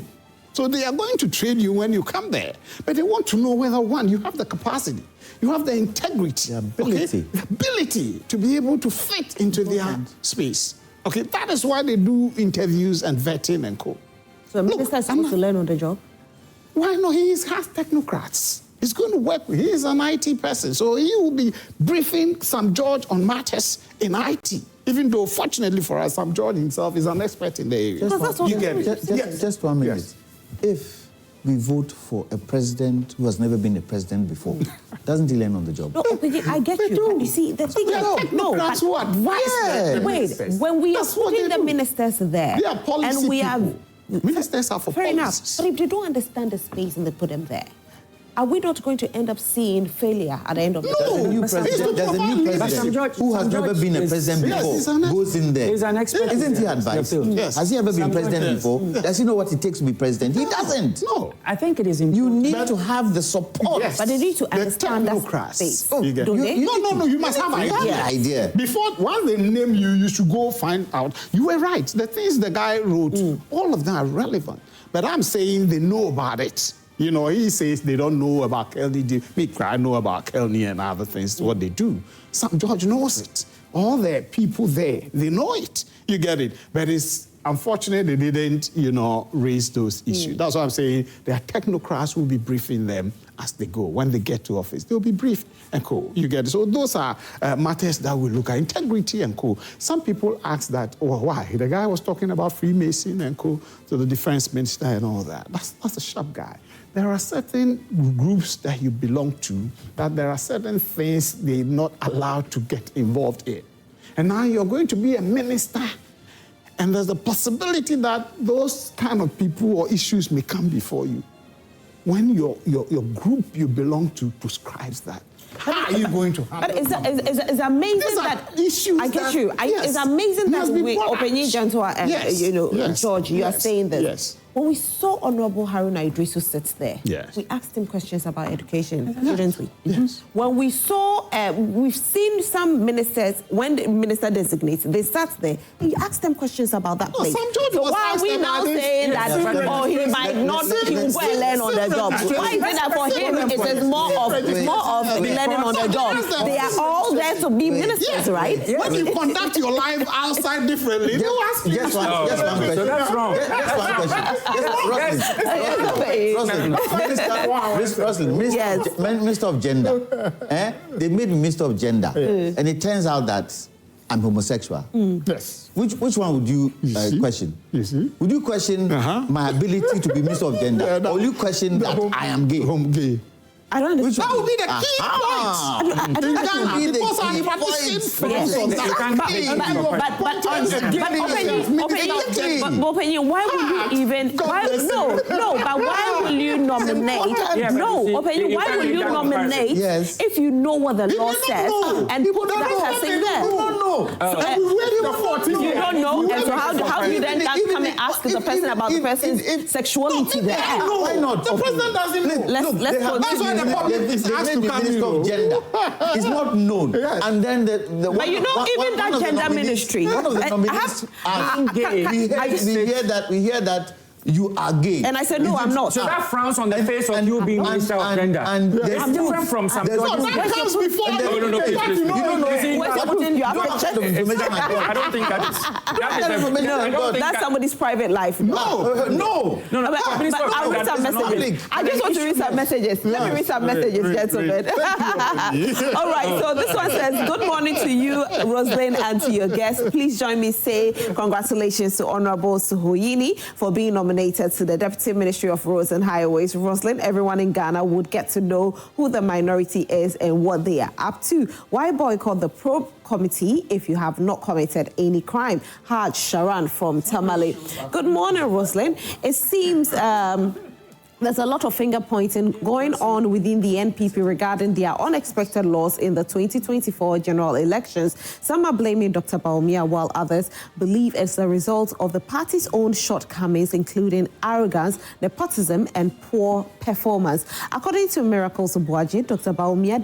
So they are going to train you when you come there. But they want to know whether, one, you have the capacity, you have the integrity, The ability. the ability to be able to fit into their space. Okay, that is why they do interviews and vetting and co. So a minister is supposed to learn on the job? Why not? He has technocrats. He's going to work with, he is an IT person. So he will be briefing Sam George on matters in IT. Even though, fortunately for us, Sam George himself is an expert in the area. You get it? Just 1 minute. Yes. If we vote for a president who has never been a president before, doesn't he learn on the job? No, I get you. But you see, the thing They are is, no, technocrats who advise the wait, ministers. when we are That's what putting they the do. ministers there, They are policy and we people. Ministers are for fair enough, policies. but if they don't understand the space and they put them there, are we not going to end up seeing failure at the end of the No. day? There's a new He's president, not president George- who has Sam never George been a is- president Yes, before he's an goes in there. He's an expert. Isn't he in advised? the field. Yes. Has he ever been Sam president George, before? yes. Does he know what it takes to be president? He doesn't. No. I think it is You important. need to have the support. Yes. But they need to The understand that technocrats. space. Oh, you get don't it. they? No, you must have You have idea. the idea. Before, once they name you, you should go find out. You were right. The things the guy wrote, all of them are relevant. But I'm saying they know about it. You know, he says they don't know about Kelly. I know about Kelly and other things, what they do. Sam George knows it. All the people there, they know it. You get it. But it's unfortunate they didn't, you know, raise those issues. That's what I'm saying. There are technocrats who will be briefing them as they go. When they get to office, they'll be briefed and co. You get it. So those are matters that we look at. Integrity and co. Some people ask that, oh, why? The guy was talking about Freemason and co. to the defense minister and all that. That's a sharp guy. There are certain groups that you belong to, that there are certain things they're not allowed to get involved in. And now you're going to be a minister, and there's a possibility that those kind of people or issues may come before you. When your group you belong to prescribes that, how are you going to handle But it's amazing These are that issues I get that- you. yes. It's amazing It that has been we, brought Kwame out. Jantuah and Yes. George, you are Yes. saying this. Yes. When we saw Honorable Haruna Idrisu sit there, Yes. we asked him questions about education, didn't we? Yes. When we saw, we've seen some ministers, when the minister designates, they sat there, and you asked them questions about that place. Sam George So was why are asked we now about it. saying Yes. that, oh, he might not, he will go and learn on the job? Why is it that for him, it is more of learning on the job? They are all there to be ministers, right? When you conduct your life outside differently, they will ask you. Just one question. So that's wrong. Just one question. Minister of Gender. They made me Minister of Gender. And it turns out that I'm homosexual. Yes. Which one would you question? You see? Would you question my ability to be Minister of Gender? Or will you question that I am gay? I'm gay. I don't understand. That would be the key point. That would be the Because I'm key about to point. say Yes. from that. Opinion, why would you even, but why will you nominate, why will you nominate Yes. if you know what the law says and put that person there? You don't know, and so how do you then come and ask the person about the person's sexuality there? Why not? The president doesn't know. Let's That's why the public is asked to come Minister of Gender. It's not known. Yes. And then But you know, even that gender ministry, One of the I nominees have- we hear that you are gay. And I said, no, I'm not. So that frowns on the face of you being Minister of Gender. And I'm different from some. No, that comes before. No, please. You don't know. You have to check. I don't think that is. That's somebody's private life. No. But I'll read some messages. I just want to read some messages. Let me read some messages, gentlemen. All right, so this one says, good morning to you, Rosalind, and to your guests. Please join me say congratulations to Honorable Suhoyini for being nominated to the Deputy Ministry of Roads and Highways. Rosalind, everyone in Ghana would get to know who the minority is and what they are up to. Why boycott the probe committee if you have not committed any crime? Haj Sharan from Tamale. Good morning, Rosalind. It seems there's a lot of finger-pointing going on within the NPP regarding their unexpected loss in the 2024 general elections. Some are blaming Dr. Bawumia, while others believe it's the result of the party's own shortcomings, including arrogance, nepotism, and poor performance. According to Miracles Obuaji, Dr. Bawumia,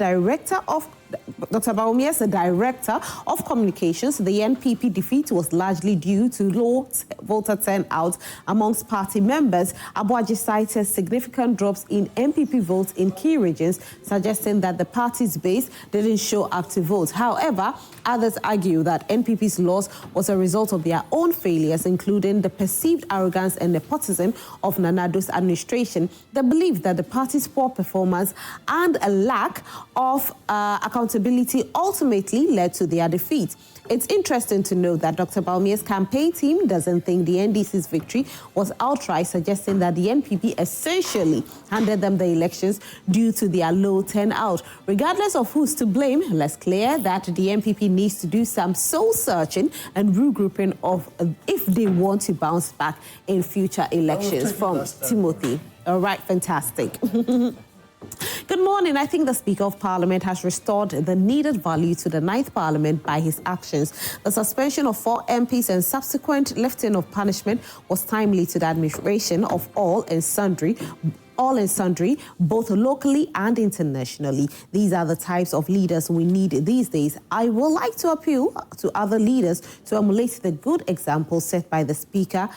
is the director of communications. The NPP defeat was largely due to low voter turnout amongst party members. Abuaji cited significant drops in NPP votes in key regions, suggesting that the party's base didn't show up to vote. However, others argue that NPP's loss was a result of their own failures, including the perceived arrogance and nepotism of Nana Addo's administration. They believe that the party's poor performance and a lack of accountability ultimately led to their defeat. It's interesting to note that Dr. Bawumia's campaign team doesn't think the NDC's victory was outright, suggesting that the NPP essentially handed them the elections due to their low turnout. Regardless of who's to blame, let's clear that the NPP needs to do some soul-searching and regrouping of if they want to bounce back in future elections. From Timothy. All right, fantastic. Good morning. I think the Speaker of Parliament has restored the needed value to the 9th Parliament by his actions. The suspension of 4 MPs and subsequent lifting of punishment was timely to the administration of all and sundry, both locally and internationally. These are the types of leaders we need these days. I would like to appeal to other leaders to emulate the good example set by the Speaker.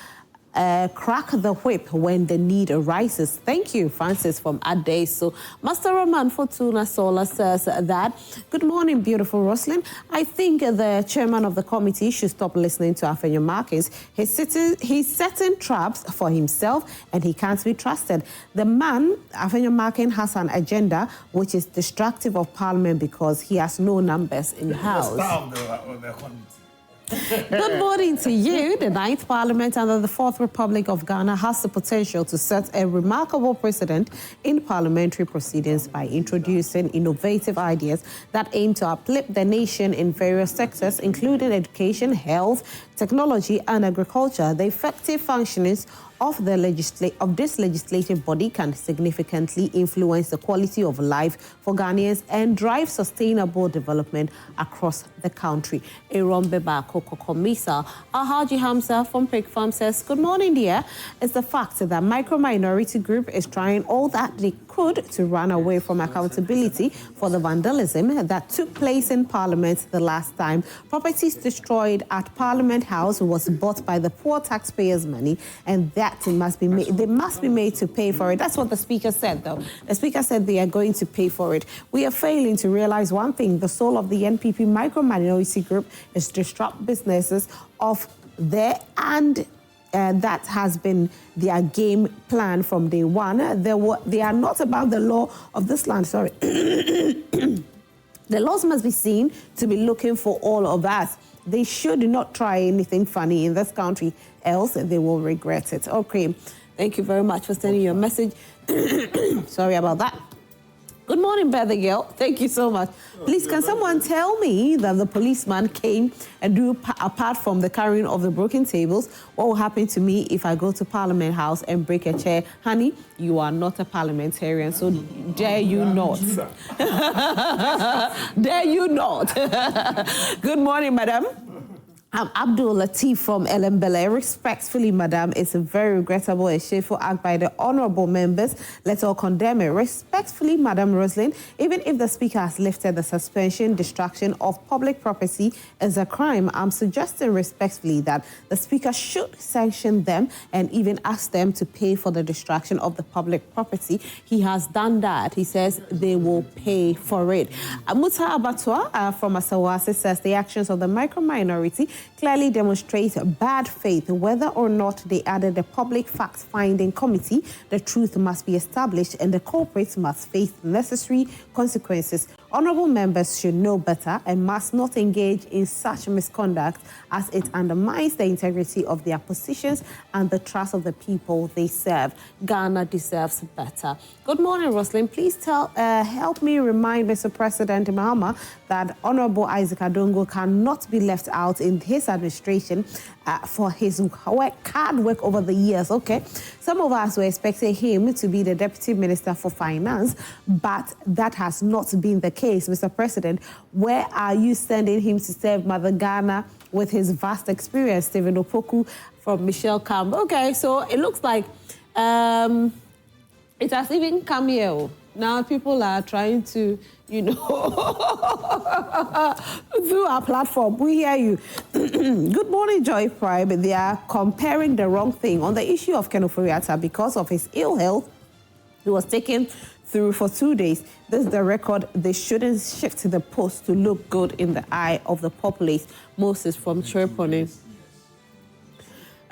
Crack the whip when the need arises. Thank you, Francis from Ade. So, Master Roman Fortuna Sola says that, good morning, beautiful Rosalind. I think the chairman of the committee should stop listening to Afenyo Markins. He's setting traps for himself and he can't be trusted. The man, Afenyo Markins, has an agenda which is destructive of Parliament because he has no numbers in the House. Good morning to you. The 9th Parliament under the 4th Republic of Ghana has the potential to set a remarkable precedent in parliamentary proceedings by introducing innovative ideas that aim to uplift the nation in various sectors, including education, health, technology, and agriculture. The effective functionings of this legislative body can significantly influence the quality of life for Ghanaians and drive sustainable development across the country. Aaron Beba Kokomisa Alhaji Hamza from Pig Farm says, good morning, dear. It's the fact that micro-minority group is trying all that they could to run away from accountability for the vandalism that took place in Parliament the last time. Properties destroyed at Parliament House was bought by the poor taxpayers' money, and that they must be made to pay for it. That's what the Speaker said, though. The Speaker said they are going to pay for it. We are failing to realize one thing. The soul of the NPP micro-minority group is to disrupt businesses of there, and that has been their game plan from day one. They are not about the law of this land, sorry. The laws must be seen to be looking for all of us. They should not try anything funny in this country, else they will regret it. Okay, thank you very much for sending your message. Sorry about that. Good morning, Brother Girl. Thank you so much. Please, can someone tell me that the policeman came and do, apart from the carrying of the broken tables, what will happen to me if I go to Parliament House and break a chair? Honey, you are not a parliamentarian, so dare you not. Dare you not. Good morning, madam. Abdul Latif from Elembele. Respectfully, Madam, it's a very regrettable and shameful act by the honourable members. Let's all condemn it. Respectfully, Madam Roslyn, even if the Speaker has lifted the suspension, destruction of public property is a crime, I'm suggesting respectfully that the Speaker should sanction them and even ask them to pay for the destruction of the public property. He has done that. He says they will pay for it. Muta Abatwa from Asawase says the actions of the micro-minority clearly demonstrate bad faith. Whether or not they added a public fact-finding committee, the truth must be established and the culprits must face the necessary consequences. Honourable members should know better and must not engage in such misconduct as it undermines the integrity of their positions and the trust of the people they serve. Ghana deserves better. Good morning, Roslyn. Please help me remind Mr. President Mahama that Honourable Isaac Adongo cannot be left out in his administration for his hard work over the years. Okay, some of us were expecting him to be the Deputy Minister for Finance, but that has not been the case. Mr. President, where are you sending him to serve Mother Ghana with his vast experience? Stephen Opoku from Michelle Camp. Okay, so it looks like it has even come here. Now people are trying to, you know, through our platform. We hear you. Good morning, Joy Prime. They are comparing the wrong thing on the issue of Ken Ofori-Atta because of his ill health. He was taken through for 2 days. This is the record. They shouldn't shift the post to look good in the eye of the populace. Moses from Chirpone.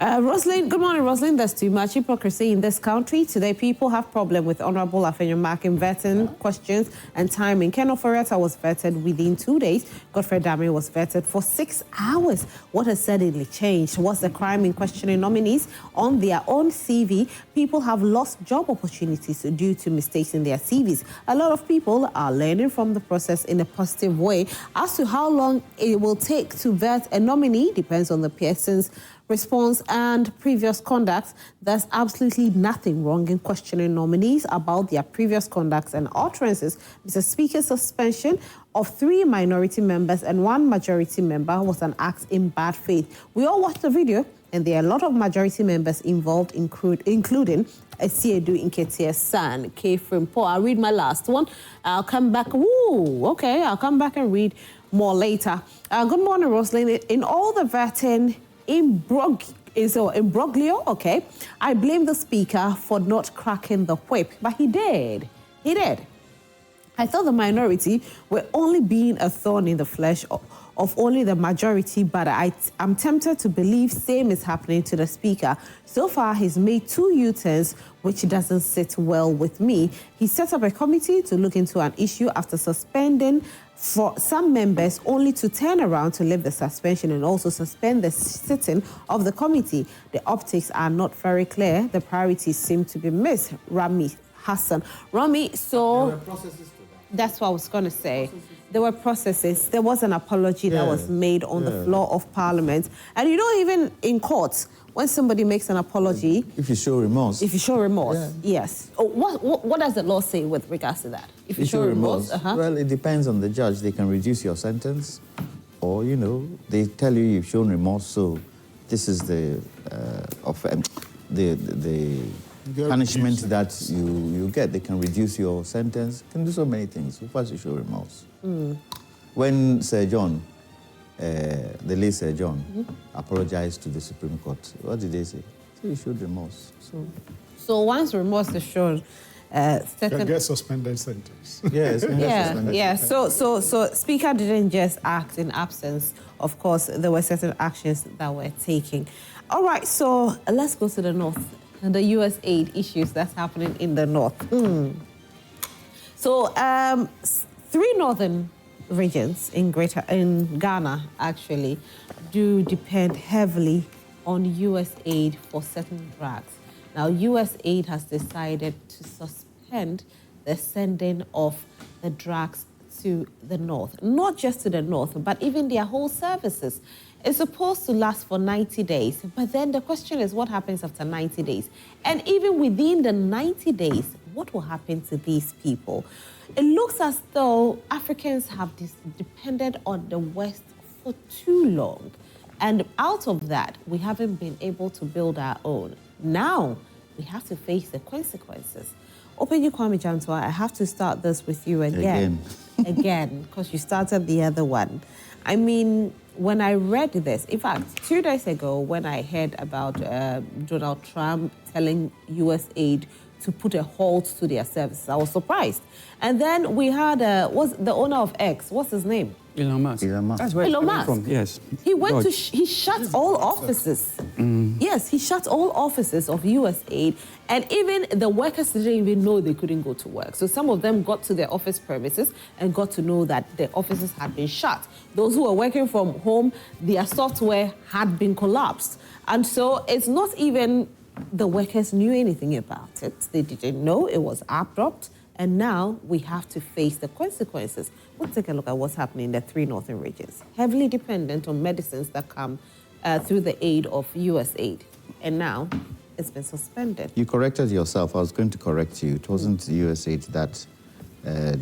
Roslyn, good morning, Roslyn. There's too much hypocrisy in this country. Today, people have problem with Honourable Afenyomark in vetting questions and timing. Ken Ofori-Atta was vetted within 2 days. Godfrey Dame was vetted for 6 hours. What has suddenly changed? What's the crime in questioning nominees on their own CV? People have lost job opportunities due to mistakes in their CVs. A lot of people are learning from the process in a positive way. As to how long it will take to vet a nominee depends on the person's response and previous conduct. There's absolutely nothing wrong in questioning nominees about their previous conducts and utterances. Mr. Speaker's suspension of 3 minority members and 1 majority member was an act in bad faith. We all watched the video, and there are a lot of majority members involved, including Esiedu Nketiah's son, K. Frimpo. I'll read my last one. I'll come back. Ooh, okay, I'll come back and read more later. Good morning, Roslyn. In all the vetting imbroglio, okay, I blame the Speaker for not cracking the whip, but he did. He did. I thought the minority were only being a thorn in the flesh of only the majority, but I'm tempted to believe same is happening to the Speaker. So far, he's made 2 U-turns, which doesn't sit well with me. He set up a committee to look into an issue after suspending for some members, only to turn around to lift the suspension and also suspend the sitting of the committee. The optics are not very clear. The priorities seem to be missed. Rami Hassan. Rami, so there were processes to that. That's what I was going to say. There were processes. There was an apology that was made on the floor of Parliament. And you know, even in court, when somebody makes an apology... If you show remorse. If you show remorse, yes. Oh, what does the law say with regards to that? If you show remorse? Well, it depends on the judge. They can reduce your sentence or, you know, they tell you you've shown remorse, so this is the punishment that you get. They can reduce your sentence, can do so many things. First, you show remorse. When Sir John, the late Sir John, apologized to the Supreme Court, what did they say? So he showed remorse. So once remorse is shown, can get suspended sentence. Yes. So Speaker didn't just act in absence. Of course, there were certain actions that were taken. All right, so let's go to the north and the U.S. aid issues that's happening in the north. So 3 northern regions in Ghana actually do depend heavily on U.S. aid for certain drugs. Now, U.S. aid has decided to suspend the sending of the drugs to the north. Not just to the north, but even their whole services. It's supposed to last for 90 days. But then the question is, what happens after 90 days? And even within the 90 days, what will happen to these people? It looks as though Africans have depended on the West for too long. And out of that, we haven't been able to build our own. Now, we have to face the consequences. Open Kwame Jantuah, I have to start this with you again. Again, because you started the other one. I mean, when I read this, in fact, 2 days ago, when I heard about Donald Trump telling US aid to put a halt to their services, I was surprised. And then we had, what's the owner of X, what's his name? Elon Musk. That's where Elon it's Musk. from. Yes. He went to, he shut all offices. Yes, he shut all offices of US aid, and even the workers didn't even know they couldn't go to work. So some of them got to their office premises and got to know that their offices had been shut. Those who were working from home, their software had been collapsed. And so it's not even the workers knew anything about it. They didn't know, it was abrupt. And now we have to face the consequences. We'll take a look at what's happening in the 3 northern regions, heavily dependent on medicines that come through the aid of US aid. And now it's been suspended. You corrected yourself. I was going to correct you. It wasn't US aid that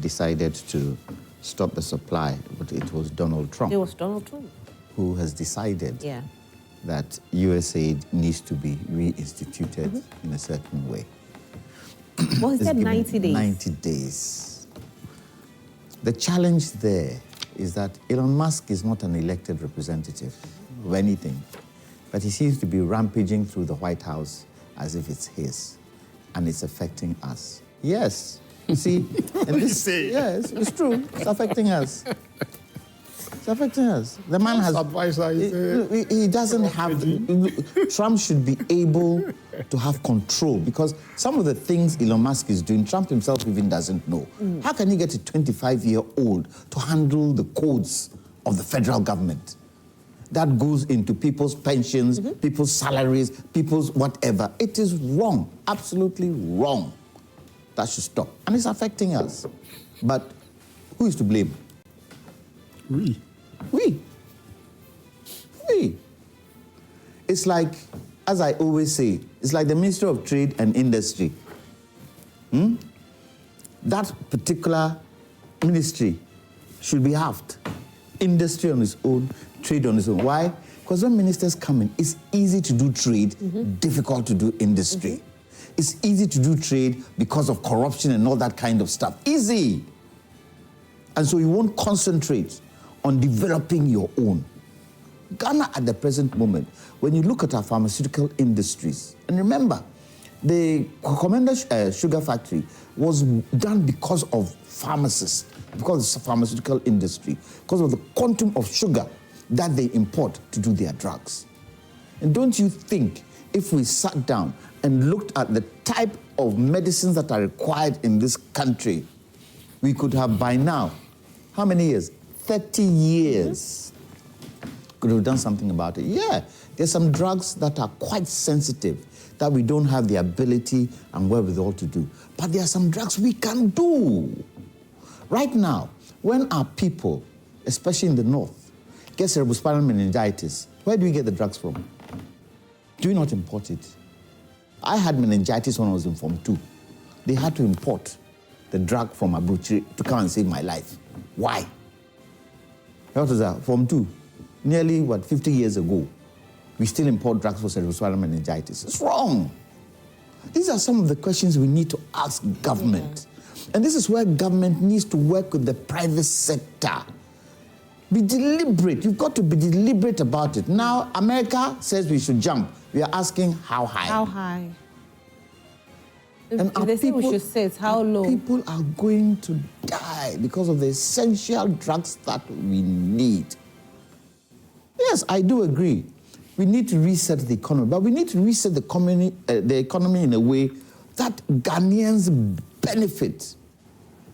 decided to stop the supply, but it was Donald Trump. It was Donald Trump. Who has decided that US aid needs to be reinstituted in a certain way. Well, he said 90 days. 90 days. The challenge there is that Elon Musk is not an elected representative of anything, but he seems to be rampaging through the White House as if it's his, and it's affecting us. Yes. You see, and this, yes, it's true. It's affecting us. It's affecting us. The man has... He doesn't have... Trump should be able to have control, because some of the things Elon Musk is doing, Trump himself even doesn't know. How can he get a 25-year-old to handle the codes of the federal government? That goes into people's pensions, people's salaries, people's whatever. It is wrong, absolutely wrong. That should stop. And it's affecting us. But who is to blame? We. It's like, as I always say, it's like the Ministry of Trade and Industry. That particular ministry should be halved. Industry on its own, trade on its own. Why? Because when ministers come in, it's easy to do trade, difficult to do industry. It's easy to do trade because of corruption and all that kind of stuff. Easy. And so you won't concentrate on developing your own. Ghana at the present moment, when you look at our pharmaceutical industries, and remember, the Commander Sugar Factory was done because of pharmacists, because of the pharmaceutical industry, because of the quantum of sugar that they import to do their drugs. And don't you think if we sat down and looked at the type of medicines that are required in this country, we could have by now, how many years? 30 years. Could have done something about it. Yeah, there's some drugs that are quite sensitive that we don't have the ability and wherewithal to do. But there are some drugs we can do. Right now, when our people, especially in the north, get cerebrospinal meningitis, where do we get the drugs from? Do we not import it? I had meningitis when I was in Form 2. They had to import the drug from Abuchi to come and save my life. Why? What was that? Form 2. Nearly, 50 years ago, we still import drugs for cerebrospinal meningitis. It's wrong. These are some of the questions we need to ask government. And this is where government needs to work with the private sector. Be deliberate. You've got to be deliberate about it. Now, America says we should jump. We are asking how high. How high? And they say we should sit, how low? People are going to die because of the essential drugs that we need. Yes, I do agree. We need to reset the economy, but we need to reset the economy in a way that Ghanaians benefit.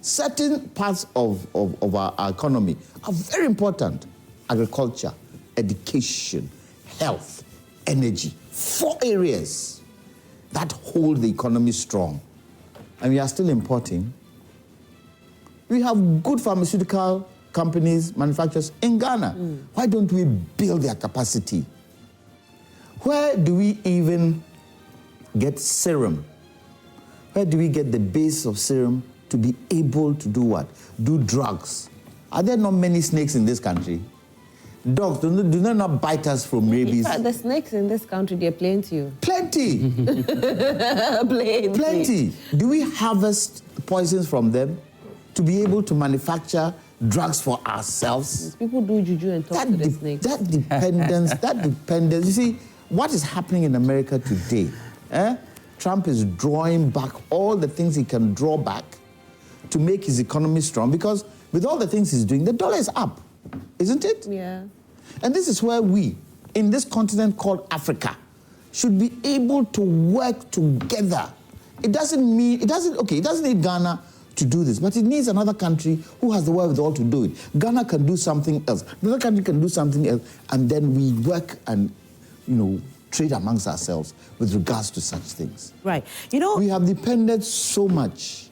Certain parts of our economy are very important. Agriculture, education, health, energy. 4 areas that hold the economy strong. And we are still importing. We have good pharmaceutical companies, manufacturers in Ghana. Why don't we build their capacity? Where do we even get serum? Where do we get the base of serum to be able to do what? Do drugs. Are there not many snakes in this country? Dogs, do they not bite us from rabies? In fact, the snakes in this country, they're plenty. Plenty. Plenty. Do we harvest poisons from them to be able to manufacture drugs for ourselves? People do juju and talk to the snakes. That dependence. You see, what is happening in America today? Trump is drawing back all the things he can draw back to make his economy strong, because with all the things he's doing, the dollar is up, isn't it? Yeah. And this is where we, in this continent called Africa, should be able to work together. It doesn't need Ghana to do this, but it needs another country who has the wherewithal to do it. Ghana can do something else, another country can do something else, and then we work and, trade amongst ourselves with regards to such things. Right. We have depended so much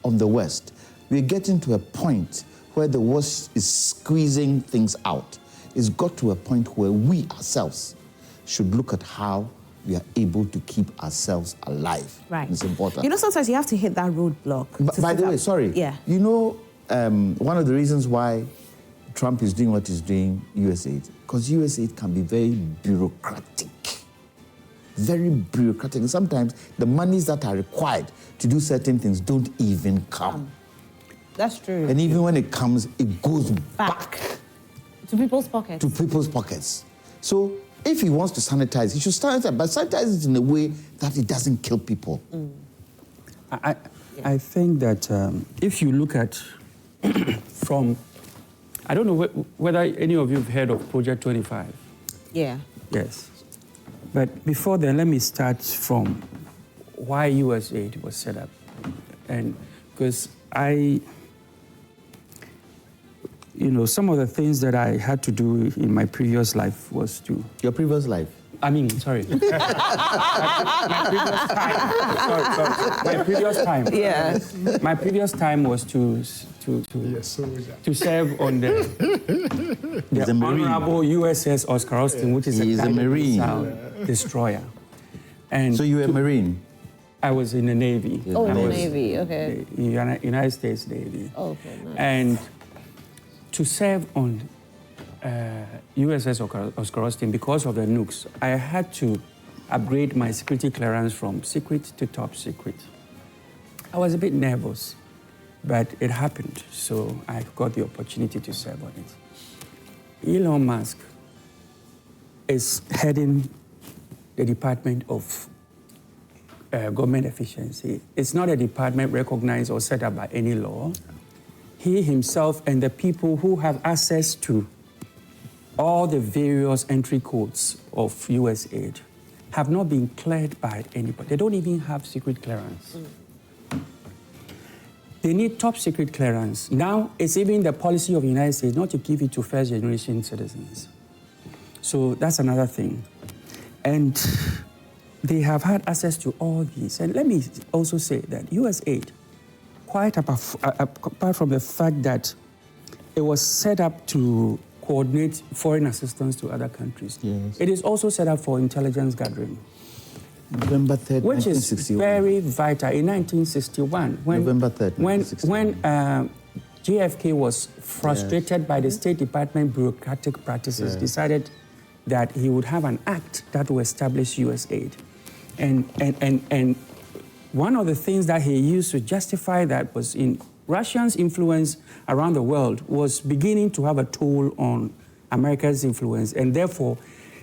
on the West. We're getting to a point where the West is squeezing things out. It's got to a point where we ourselves should look at how we are able to keep ourselves alive. Right. It's important. Sometimes you have to hit that roadblock. By the way, sorry. Yeah. One of the reasons why Trump is doing what he's doing, USAID, because USAID can be very bureaucratic. Very bureaucratic. And sometimes the monies that are required to do certain things don't even come. That's true. And even when it comes, it goes back to people's pockets. So if he wants to sanitize, he should sanitize, but sanitize it in a way that it doesn't kill people. I think that if you look at from, I don't know whether any of you have heard of Project 25. Yeah. Yes. But before then, let me start from why USAID was set up. And because some of the things that I had to do in my previous life was to... Your previous life? Sorry. my previous time. Yeah. My previous time was to serve on the Honorable USS Oscar Austin, which is a Marine destroyer. And so you were a Marine? I was in the Navy. Oh, in the Navy, okay. United States Navy. Oh, okay, nice. And to serve on USS Oscar Austin, because of the nukes, I had to upgrade my security clearance from secret to top secret. I was a bit nervous, but it happened, so I got the opportunity to serve on it. Elon Musk is heading the Department of Government Efficiency. It's not a department recognized or set up by any law. He himself and the people who have access to all the various entry codes of USAID have not been cleared by anybody. They don't even have secret clearance. They need top secret clearance. Now, it's even the policy of the United States not to give it to first-generation citizens. So that's another thing. And they have had access to all these. And let me also say that USAID, quite apart from the fact that it was set up to coordinate foreign assistance to other countries, yes, it is also set up for intelligence gathering. November 3rd, which 1961. Is very vital. In 1961, November 3rd, when JFK was frustrated by the State Department bureaucratic practices, decided that he would have an act that will establish USAID. And one of the things that he used to justify that was in Russia's influence around the world was beginning to have a toll on America's influence, and therefore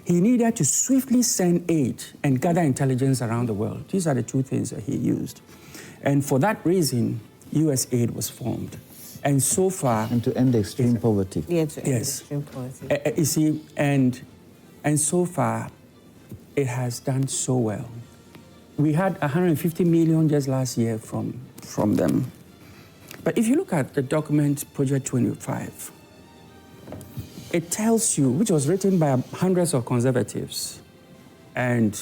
he needed to swiftly send aid and gather intelligence around the world. These are the two things that he used. And for that reason, USAID was formed. And so far... And to end extreme poverty. Yeah, to end extreme poverty. You see, and so far, it has done so well. We had 150 million just last year from them. But if you look at the document, Project 25, it tells you, which was written by hundreds of conservatives and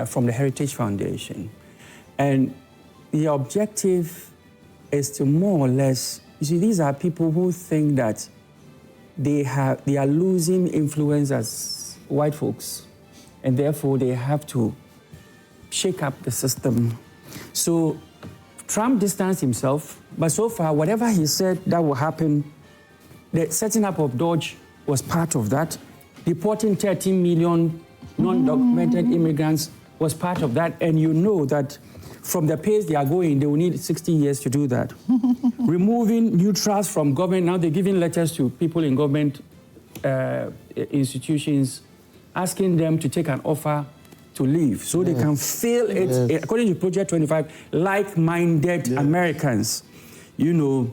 from the Heritage Foundation. And the objective is to more or less, you see, these are people who think that they are losing influence as white folks, and therefore they have to shake up the system. So Trump distanced himself, but so far, whatever he said that will happen, the setting up of Doge was part of that. Deporting 13 million non-documented immigrants was part of that. And you know that from the pace they are going, they will need 60 years to do that. Removing neutrals from government. Now they're giving letters to people in government institutions, asking them to take an offer to leave so they can fill it, according to Project 25, like-minded Americans, you know,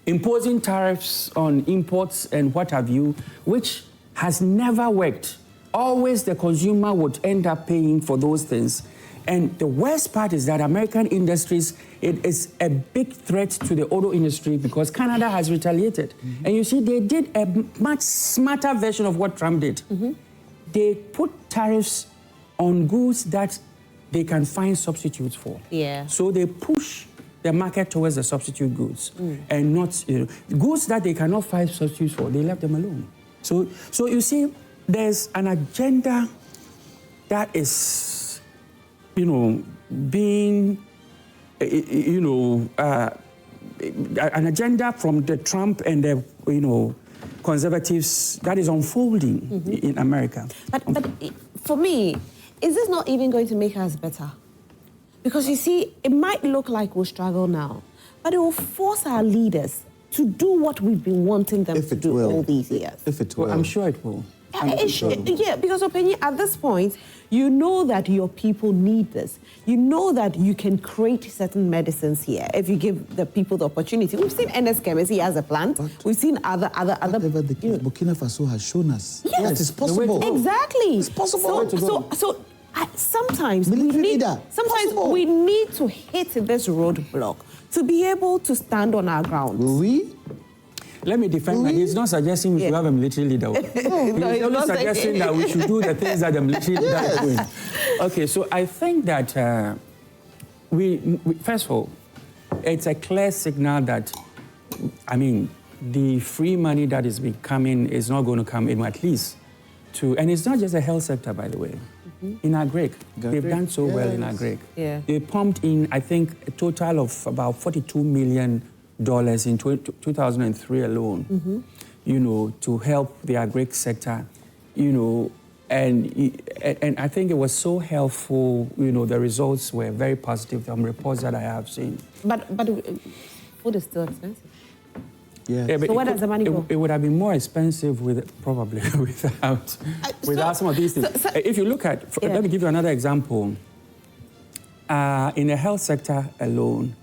imposing tariffs on imports and what have you, which has never worked. Always the consumer would end up paying for those things. And the worst part is that American industries, it is a big threat to the auto industry because Canada has retaliated. And you see, they did a much smarter version of what Trump did. They put tariffs on goods that they can find substitutes for. So they push the market towards the substitute goods and not, goods that they cannot find substitutes for, they left them alone. So you see, there's an agenda that is, being, an agenda from the Trump and the, conservatives that is unfolding in America. But for me, is this not even going to make us better? Because you see, it might look like we'll struggle now, but it will force our leaders to do what we've been wanting them to do all these years. If it will. I'm sure it will. Yeah, because opinion at this point, you know that your people need this. You know that you can create certain medicines here if you give the people the opportunity. We've seen NS Chemistry as a plant. We've seen other. Whatever the case, Burkina Faso has shown us that it's possible. Exactly. It's possible. So sometimes we need to hit this roadblock to be able to stand on our ground. Will we? Let me defend that. He's not suggesting we should have a military leader. He's only suggesting that we should do the things that the military leader is doing. Okay, so I think that we first of all, it's a clear signal that, the free money that is coming is not going to come in, at least to, and it's not just the health sector, by the way. In agric, they've done so well in agric. They pumped in, I think, a total of about $42 million in 2003 alone, to help the agric sector, and I think it was so helpful. The results were very positive from reports that I have seen. But food is still expensive. Yeah. So where does the money go? It would have been more expensive without some of these things. If you look at, let me give you another example. In the health sector alone,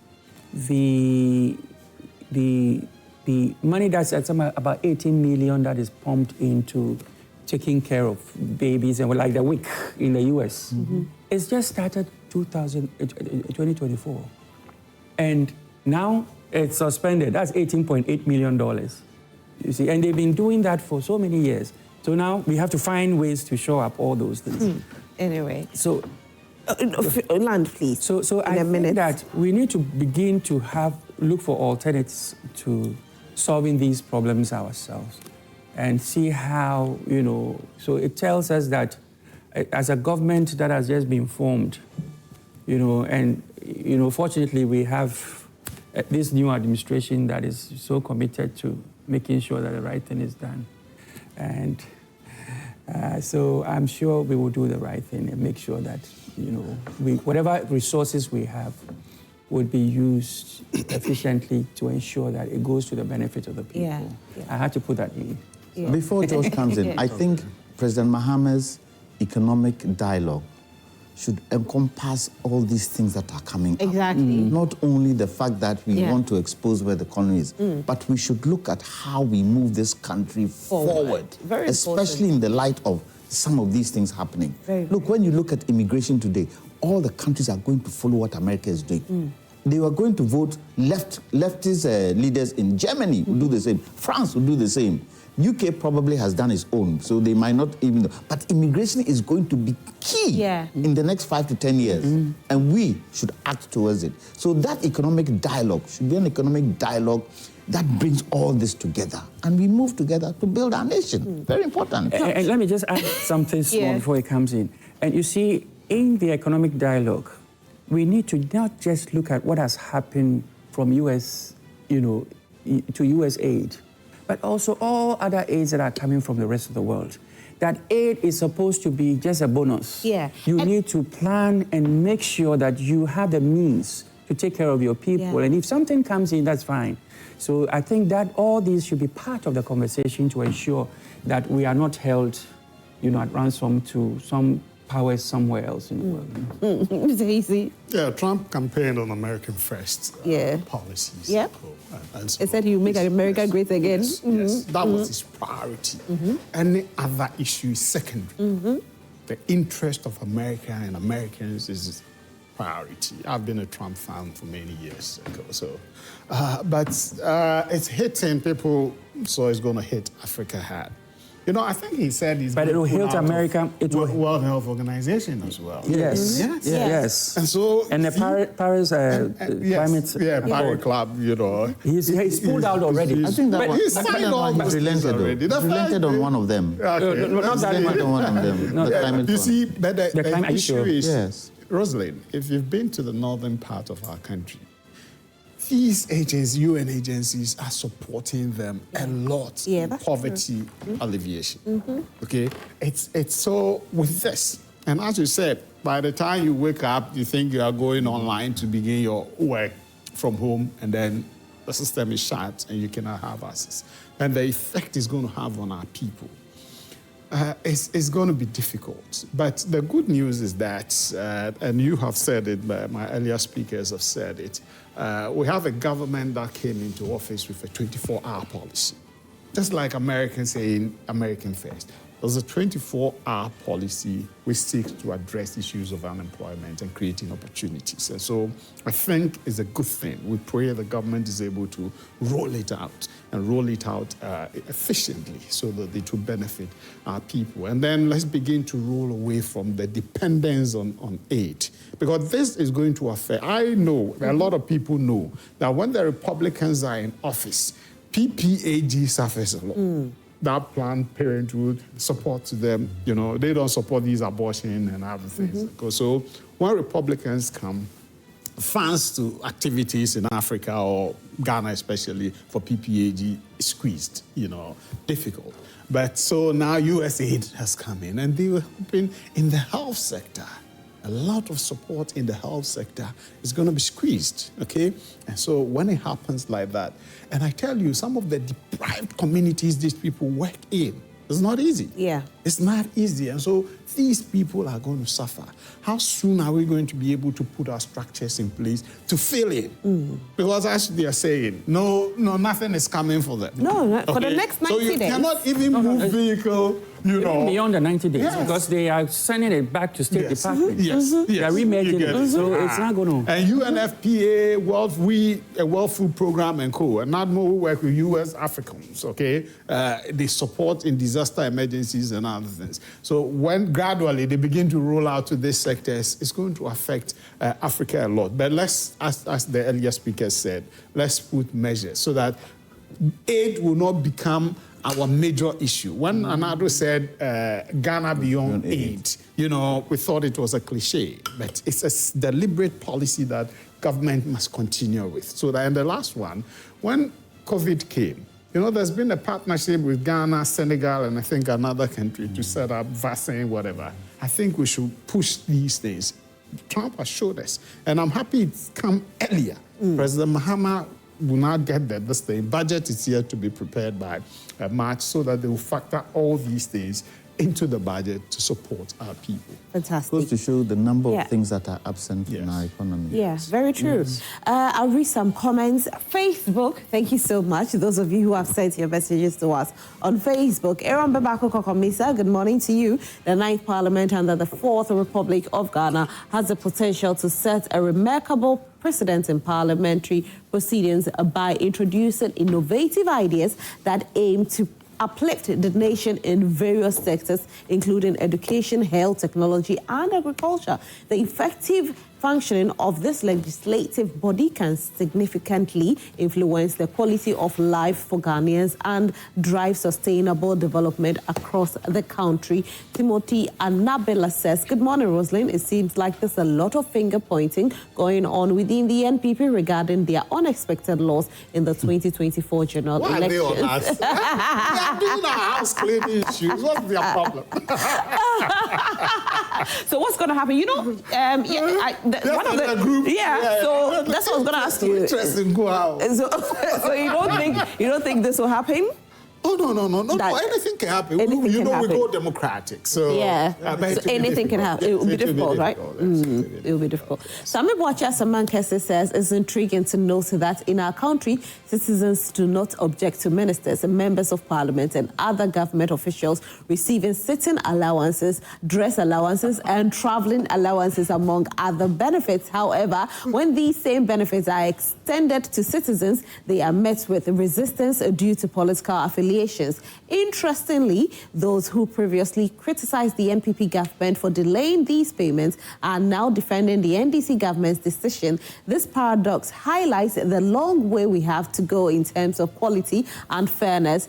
the money that's at about 18 million that is pumped into taking care of babies and like the WIC in the US, it's just started 2024. And now it's suspended. That's $18.8 million. You see, and they've been doing that for so many years. So now we have to find ways to show up all those things. Anyway. So, land, please. So I think that we need to begin to look for alternatives to solving these problems ourselves and see how, so it tells us that as a government that has just been formed, fortunately we have this new administration that is so committed to making sure that the right thing is done. And so I'm sure we will do the right thing and make sure that, whatever resources we have would be used efficiently to ensure that it goes to the benefit of the people. I had to put that in. Before George comes in, I think President Mahama's economic dialogue should encompass all these things that are coming up. Not only the fact that we want to expose where the economy is, but we should look at how we move this country forward, especially in the light of some of these things happening. Look, when you look at immigration today, all the countries are going to follow what America is doing. They were going to vote leftist leaders in Germany will do the same. France will do the same. UK probably has done its own, so they might not even know. But immigration is going to be key in the next 5 to 10 years, and we should act towards it. So that economic dialogue should be an economic dialogue that brings all this together, and we move together to build our nation. Very important. And let me just add something small before it comes in. And you see, in the economic dialogue, we need to not just look at what has happened from U.S., to U.S. aid, but also all other aids that are coming from the rest of the world. That aid is supposed to be just a bonus. Yeah. You need to plan and make sure that you have the means to take care of your people. Yeah. And if something comes in, that's fine. So I think that all these should be part of the conversation to ensure that we are not held, at ransom to some powers somewhere else in the world. It's easy. Yeah, Trump campaigned on American first policies. Yeah. And so He said he would make America great again. Yes, yes. That was his priority. Any other issue is secondary. The interest of America and Americans is his priority. I've been a Trump fan for many years ago. So, but it's hitting people, so it's going to hit Africa hard. I think he said he's But it will hit America. It will World Health Organization as well. Yes. Yes. And so the Paris climate Paris Club, he's pulled out already. I think that he signed all those things already. He relented on one of them. Okay. Not that Relented on one of them. No, the climate you one. see, but the climate issue issue. is, Yes. Rosalind, if you've been to the northern part of our country, these agencies, UN agencies, are supporting them a lot in that's poverty alleviation. Okay, it's so with this, and as you said, by the time you wake up, you think you are going online to begin your work from home, and then the system is shut and you cannot have access, and the effect it's going to have on our people. It's going to be difficult. But the good news is that, and you have said it, my earlier speakers have said it, we have a government that came into office with a 24-hour policy. Just like Americans saying American first. There's a 24-hour policy which seeks to address issues of unemployment and creating opportunities. And so I think it's a good thing. We pray the government is able to roll it out and roll it out efficiently so that it will benefit our people. And then let's begin to roll away from the dependence on aid. Because this is going to affect, I know, a lot of people know, that when the Republicans are in office, PPAG suffers a lot. That Planned Parenthood support to them, they don't support these abortion and other things. So when Republicans come, funds to activities in Africa or Ghana especially for PPAG is squeezed, difficult. But so now USAID has come in and they have been in the health sector. A lot of support in the health sector is going to be squeezed, okay? And so when it happens like that, and I tell you, some of the deprived communities these people work in, it's not easy. Yeah. It's not easy. And so these people are going to suffer. How soon are we going to be able to put our structures in place to fill in? Because as they are saying, nothing is coming for them. No, for the next 90 days. So you cannot even move vehicle, beyond the 90 days, Yes. because they are sending it back to State Department. Yes, They are remaking it. So it's not going to... And UNFPA, World Food Program and co, and not more work with U.S. Africans, okay? They support in disaster emergencies and other things. So when gradually they begin to roll out to these sectors, it's going to affect Africa a lot. But let's, as the earlier speaker said, let's put measures so that aid will not become our major issue. When Anado said Ghana beyond aid, we thought it was a cliche, but it's a deliberate policy that government must continue with. So that in the last one, when COVID came, there's been a partnership with Ghana, Senegal, and I think another country to set up vaccine, whatever. I think we should push these things. Trump has showed us, and I'm happy it's come earlier. President Mahama will not get this thing. Budget is here to be prepared by March so that they will factor all these things into the budget to support our people. Fantastic. Goes to show the number of things that are absent in our economy. Yeah, very true. I'll read some comments. Facebook, thank you so much. Those of you who have sent your messages to us on Facebook. Aaron Bebako Kokomisa, good morning to you. The 9th Parliament under the 4th Republic of Ghana has the potential to set a remarkable precedent in parliamentary proceedings by introducing innovative ideas that aim to uplift the nation in various sectors, including education, health, technology, and agriculture. The effective functioning of this legislative body can significantly influence the quality of life for Ghanaians and drive sustainable development across the country. Timothy Anabela says, good morning, Rosalind. It seems like there's a lot of finger pointing going on within the NPP regarding their unexpected loss in the 2024 general elections. Why are they on us? We are doing our house cleaning issues. What's their problem? So what's going to happen? You know, one of the group. So that's what I was going to ask you. Interesting. Go out. So you don't think this will happen? Oh, no. Anything can happen. We go democratic. So, so anything can happen. It will be difficult, right? It will be difficult. Sami Bwacha Samankese says it's intriguing to note that in our country, citizens do not object to ministers and members of parliament and other government officials receiving sitting allowances, dress allowances, and traveling allowances, among other benefits. However, when these same benefits are extended to citizens, they are met with resistance due to political affiliations. Interestingly, those who previously criticized the NPP government for delaying these payments are now defending the NDC government's decision. This paradox highlights the long way we have to go in terms of quality and fairness.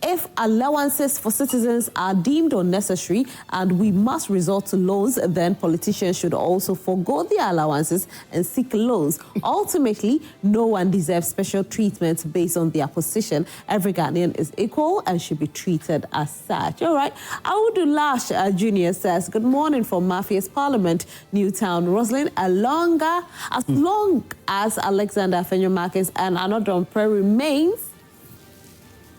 If allowances for citizens are deemed unnecessary and we must resort to loans, then politicians should also forgo their allowances and seek loans. Ultimately, no one deserves special treatment based on their position. Every Ghanaian is equal and should be treated as such. All right. Audu Lash Jr. says, good morning from Mafia's Parliament, Newtown. Rosalind, as long as Alexander Afenyo-Markins and Anodon Pre remains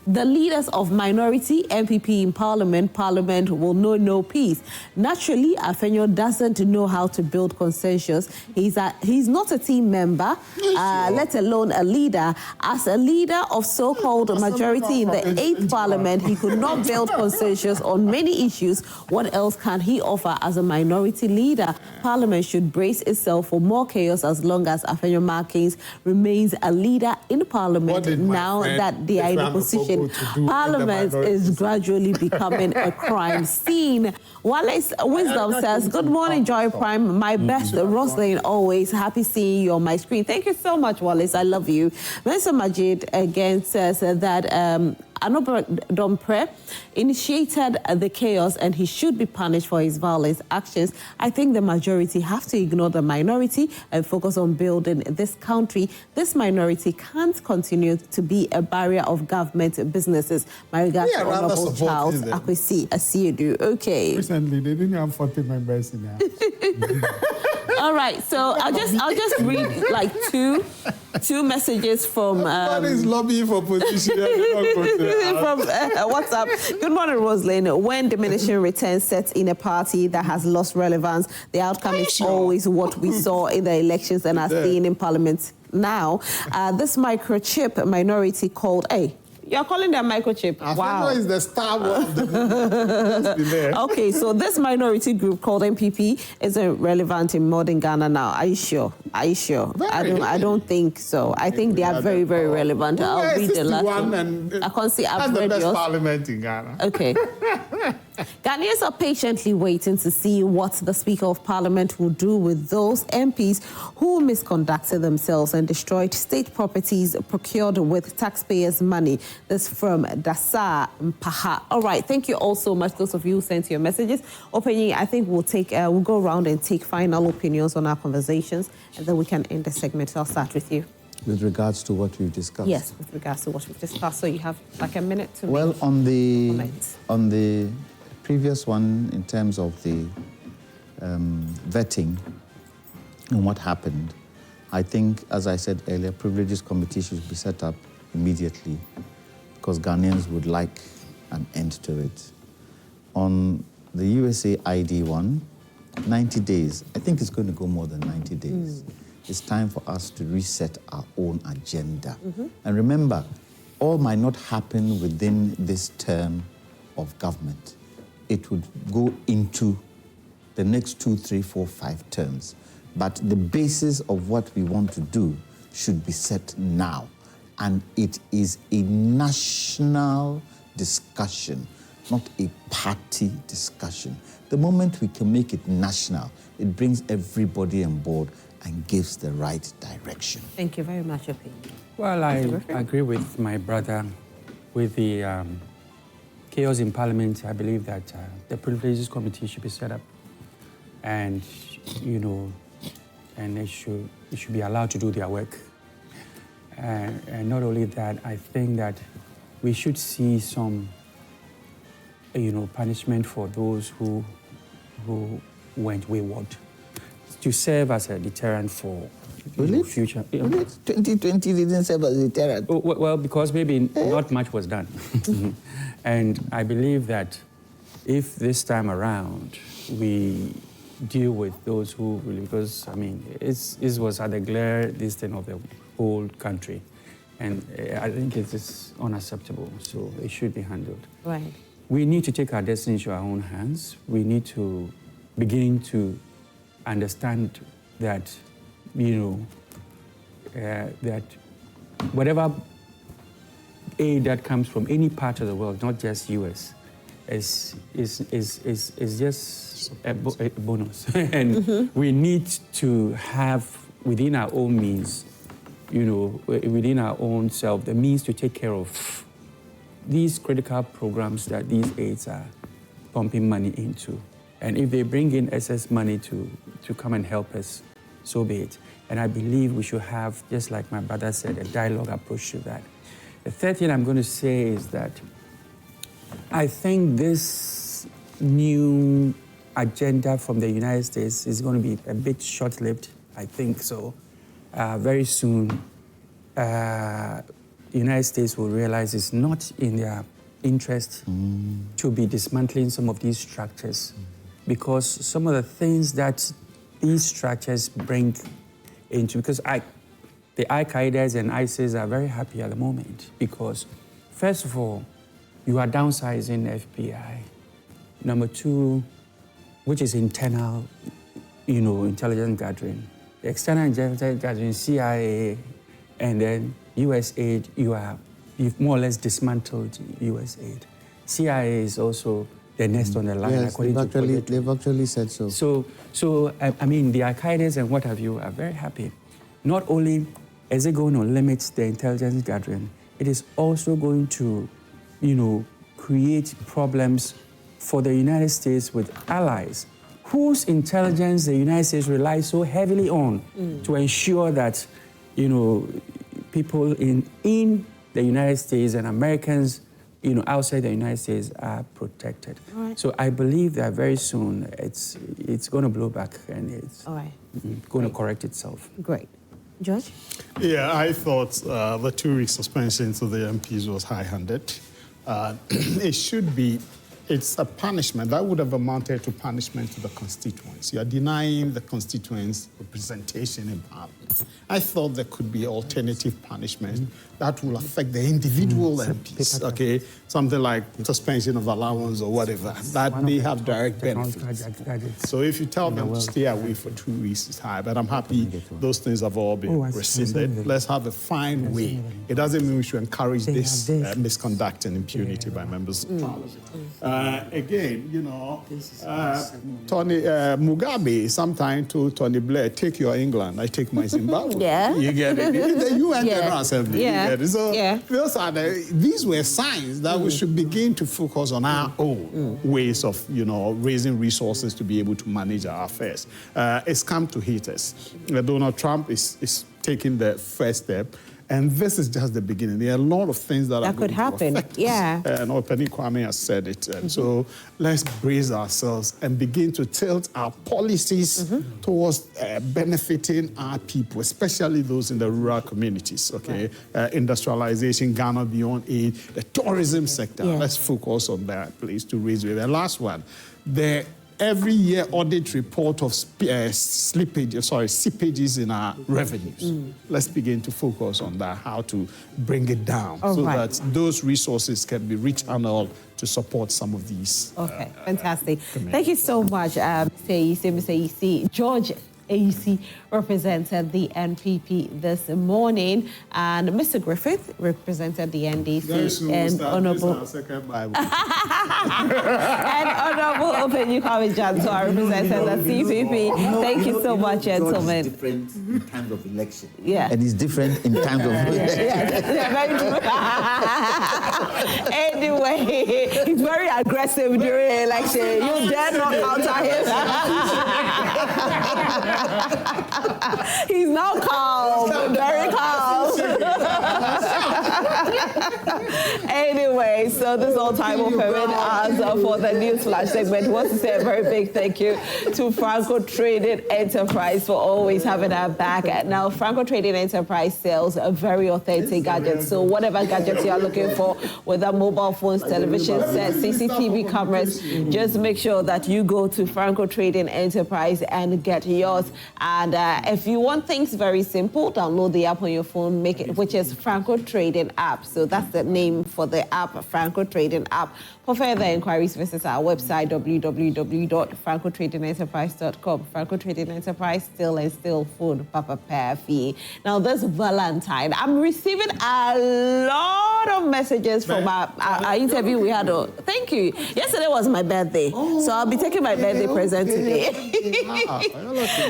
the leaders of minority MPP in Parliament will know no peace. Naturally, Afenyo doesn't know how to build consensus. He's not a team member, let alone a leader. As a leader of so-called majority in the 8th Parliament, he could not build consensus on many issues. What else can he offer as a minority leader? Parliament should brace itself for more chaos as long as Afenyo-Markins remains a leader in Parliament now that they are in a position. Parliament is gradually becoming a crime scene. Wallace Wisdom says, good morning, Joy Prime. My best, Rosalind, always happy seeing you on my screen. Thank you so much, Wallace. I love you. Mr. Majid again says that Anodon Pre initiated the chaos and he should be punished for his violent actions. I think the majority have to ignore the minority and focus on building this country. This minority can't continue to be a barrier of government businesses. My regards to Honorable Charles Akwesi Asiedu. Okay. Recently, they didn't have 40 members in there. All right, so I'll just read like two messages from Everybody's lobbying for position. From WhatsApp. Good morning, Rosalind. When diminishing returns set in a party that has lost relevance, the outcome is always what we saw in the elections and are seeing in Parliament now. This microchip minority called You're calling them microchip. Wow. Is the star of the movie. Okay, so this minority group called MPP isn't relevant in modern Ghana now. Are you sure? I don't think so. I think they are very, very relevant. I'll read the last one. I can't see. I've read yours. Parliament in Ghana. Okay. Ghanaians are patiently waiting to see what the Speaker of Parliament will do with those MPs who misconducted themselves and destroyed state properties procured with taxpayers' money. This from Dasa Mpaha. All right, thank you all so much, those of you who sent your messages. Opening, I think we'll go around and take final opinions on our conversations, and then we can end the segment. So I'll start with you. With regards to what we've discussed? Yes, with regards to what we've discussed. So you have like a minute to Well, make on comments. On the previous one, in terms of the vetting and what happened, I think, as I said earlier, privileges committee should be set up immediately because Ghanaians would like an end to it. On the USA ID one, 90 days. I think it's going to go more than 90 days. It's time for us to reset our own agenda. And remember, all might not happen within this term of government. It would go into the next 2, 3, 4, 5 terms. But the basis of what we want to do should be set now. And it is a national discussion. not a party discussion. The moment we can make it national, it brings everybody on board and gives the right direction. Thank you very much, Opie. Well, I agree with my brother with the chaos in Parliament. I believe that the Privileges Committee should be set up, and and they should be allowed to do their work. And not only that, I think that we should see some, punishment for those who went wayward, to serve as a deterrent for future. 2020 didn't serve as a deterrent. Well, because maybe not much was done. And I believe that if this time around we deal with those who really, because it was at the glare this thing of the whole country, and I think it is unacceptable. So it should be handled. Right. We need to take our destiny into our own hands. We need to begin to understand that, that whatever aid that comes from any part of the world, not just U.S., is just a bonus. And we need to have within our own means, within our own self, the means to take care of these critical programs that these aids are pumping money into. And if they bring in excess money to come and help us, so be it. And I believe we should have, just like my brother said, a dialogue approach to that. The third thing I'm going to say is that I think this new agenda from the United States is going to be a bit short-lived. I think so. Very soon, the United States will realize it's not in their interest to be dismantling some of these structures, because some of the things that these structures bring into, because the Al-Qaeda and ISIS are very happy at the moment, because first of all, you are downsizing FBI. Number two, which is internal, intelligence gathering. The external intelligence gathering, CIA, and then US aid, you've more or less dismantled US aid. CIA is also the next on the line. Yes, they've actually said so. So the Al-Qaeda and what have you are very happy. Not only is it going to limit the intelligence gathering, it is also going to, create problems for the United States with allies whose intelligence the United States relies so heavily on to ensure that, people in the United States and Americans, outside the United States are protected. Right. So I believe that very soon it's going to blow back and it's going to correct itself. Great. George? Yeah, I thought the 2-week suspension to the MPs was high-handed. It should be, it's a punishment. That would have amounted to punishment to the constituents. You are denying the constituents representation in Parliament. I thought there could be alternative punishment that will affect the individual MPs, okay? Something like suspension of allowance or whatever. That may have direct benefits. So if you tell them to stay away for 2 weeks, it's high. But I'm happy those things have all been rescinded. Let's have a fine way. It doesn't mean we should encourage this misconduct and impunity by members of Parliament. Again, Tony Mugabe sometimes told Tony Blair, take your England, I take my Zimbabwe. Yeah. You get it? The UN General Assembly. Yeah. You get it? So these were signs that we should begin to focus on our own ways of, raising resources to be able to manage our affairs. It's come to hit us. Donald Trump is taking the first step. And this is just the beginning. There are a lot of things that could happen. Yeah. And Openi Kwame has said it. And so let's brace ourselves and begin to tilt our policies towards benefiting our people, especially those in the rural communities, okay? Right. Industrialization, Ghana Beyond Aid, the tourism sector. Yeah. Let's focus on that, please, to raise with. The last one, every year audit report of slippages in our revenues. Let's begin to focus on that, how to bring it down that those resources can be rechanneled to support some of these. Okay, fantastic. Thank you so much, Mr. Isi. George, AC represented the NPP this morning, and Mr. Griffith represented the NDC, and Honorable and Honorable Kwame Jantuah represented the CPP. Thank you so much, gentlemen. It's different in times of election. Yeah. And it's different in times of Anyway, he's very aggressive during election. You dare not counter him. He's now calm, very calm. Anyway, so this all time will permit us for the news flash segment. I want to say a very big thank you to Franco Trading Enterprise for always having our back. Now, Franco Trading Enterprise sells a very authentic gadgets. So whatever gadgets you are looking for, whether mobile phones, television sets, CCTV cameras, just make sure that you go to Franco Trading Enterprise and get yours. And if you want things very simple, download the app on your phone, which is Franco Trading app. So that's the name for the app, Franco Trading app. For further inquiries, visit our website, www.francotradingenterprise.com. Franco Trading Enterprise, still and still food, Papa Perfy. Now, this Valentine, I'm receiving a lot of messages from our interview we had. Thank you. Yesterday was my birthday, so I'll be taking my birthday present today.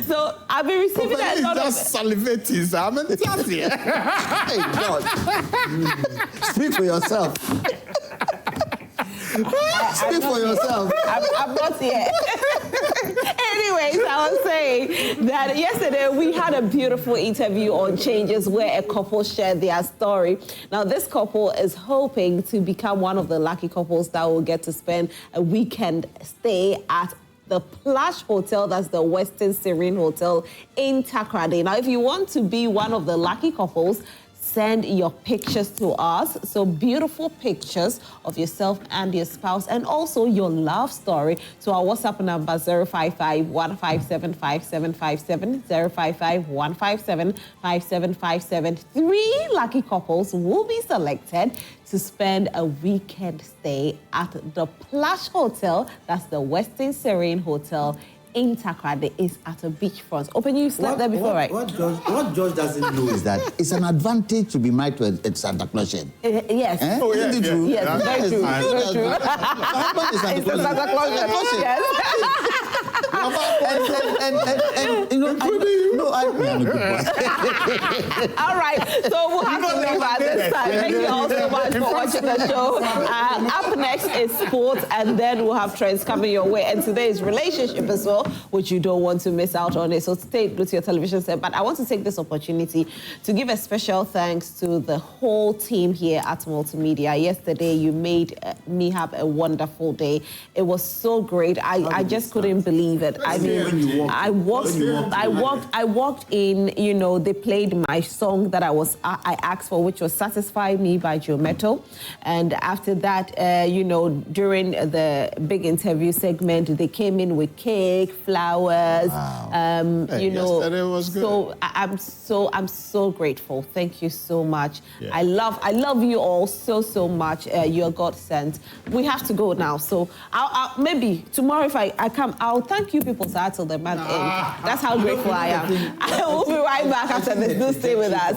So I've been receiving a lot of... just salivating. Hey, God. Speak for yourself. Speak for yourself. I'm not here. Anyways, I was saying that yesterday we had a beautiful interview on changes where a couple shared their story. Now, this couple is hoping to become one of the lucky couples that will get to spend a weekend stay at the Plush Hotel, that's the Western Serene Hotel in Takoradi. Now, if you want to be one of the lucky couples, send your pictures to us. So beautiful pictures of yourself and your spouse, and also your love story, to our WhatsApp number 055-157-5757, 055-157-5757. 3 lucky couples will be selected to spend a weekend stay at the Plush Hotel, that's the Western Serene Hotel in Takoradi, is at a beachfront. Open, you slept there before, right? What George doesn't know is that it's an advantage to be married to a Santa Claus. Yes. Eh? Oh, yeah, Yes, very true. Very true. It's a Santa Claus. Yes. All right, so we'll have to leave at this time. Thank you all so much for watching the show. Up next is sports, and then we'll have trends coming your way. And today is relationship as well, which you don't want to miss out on it. So stay glued to your television set. But I want to take this opportunity to give a special thanks to the whole team here at Multimedia. Yesterday, you made me have a wonderful day. It was so great. I just couldn't believe it. I mean, I walked in, you know, they played my song that I asked for, which was Satisfy Me by Joe Metto. And after that, you know, during the big interview segment, they came in with cake, flowers. Wow. You know, yesterday was good. So I'm so grateful. Thank you so much. Yeah. I love you all so much. You're God sent. We have to go now. So I'll maybe tomorrow if I come, I'll thank you people till the month end. That's how grateful I am. I will be right back after this. Do stay with us.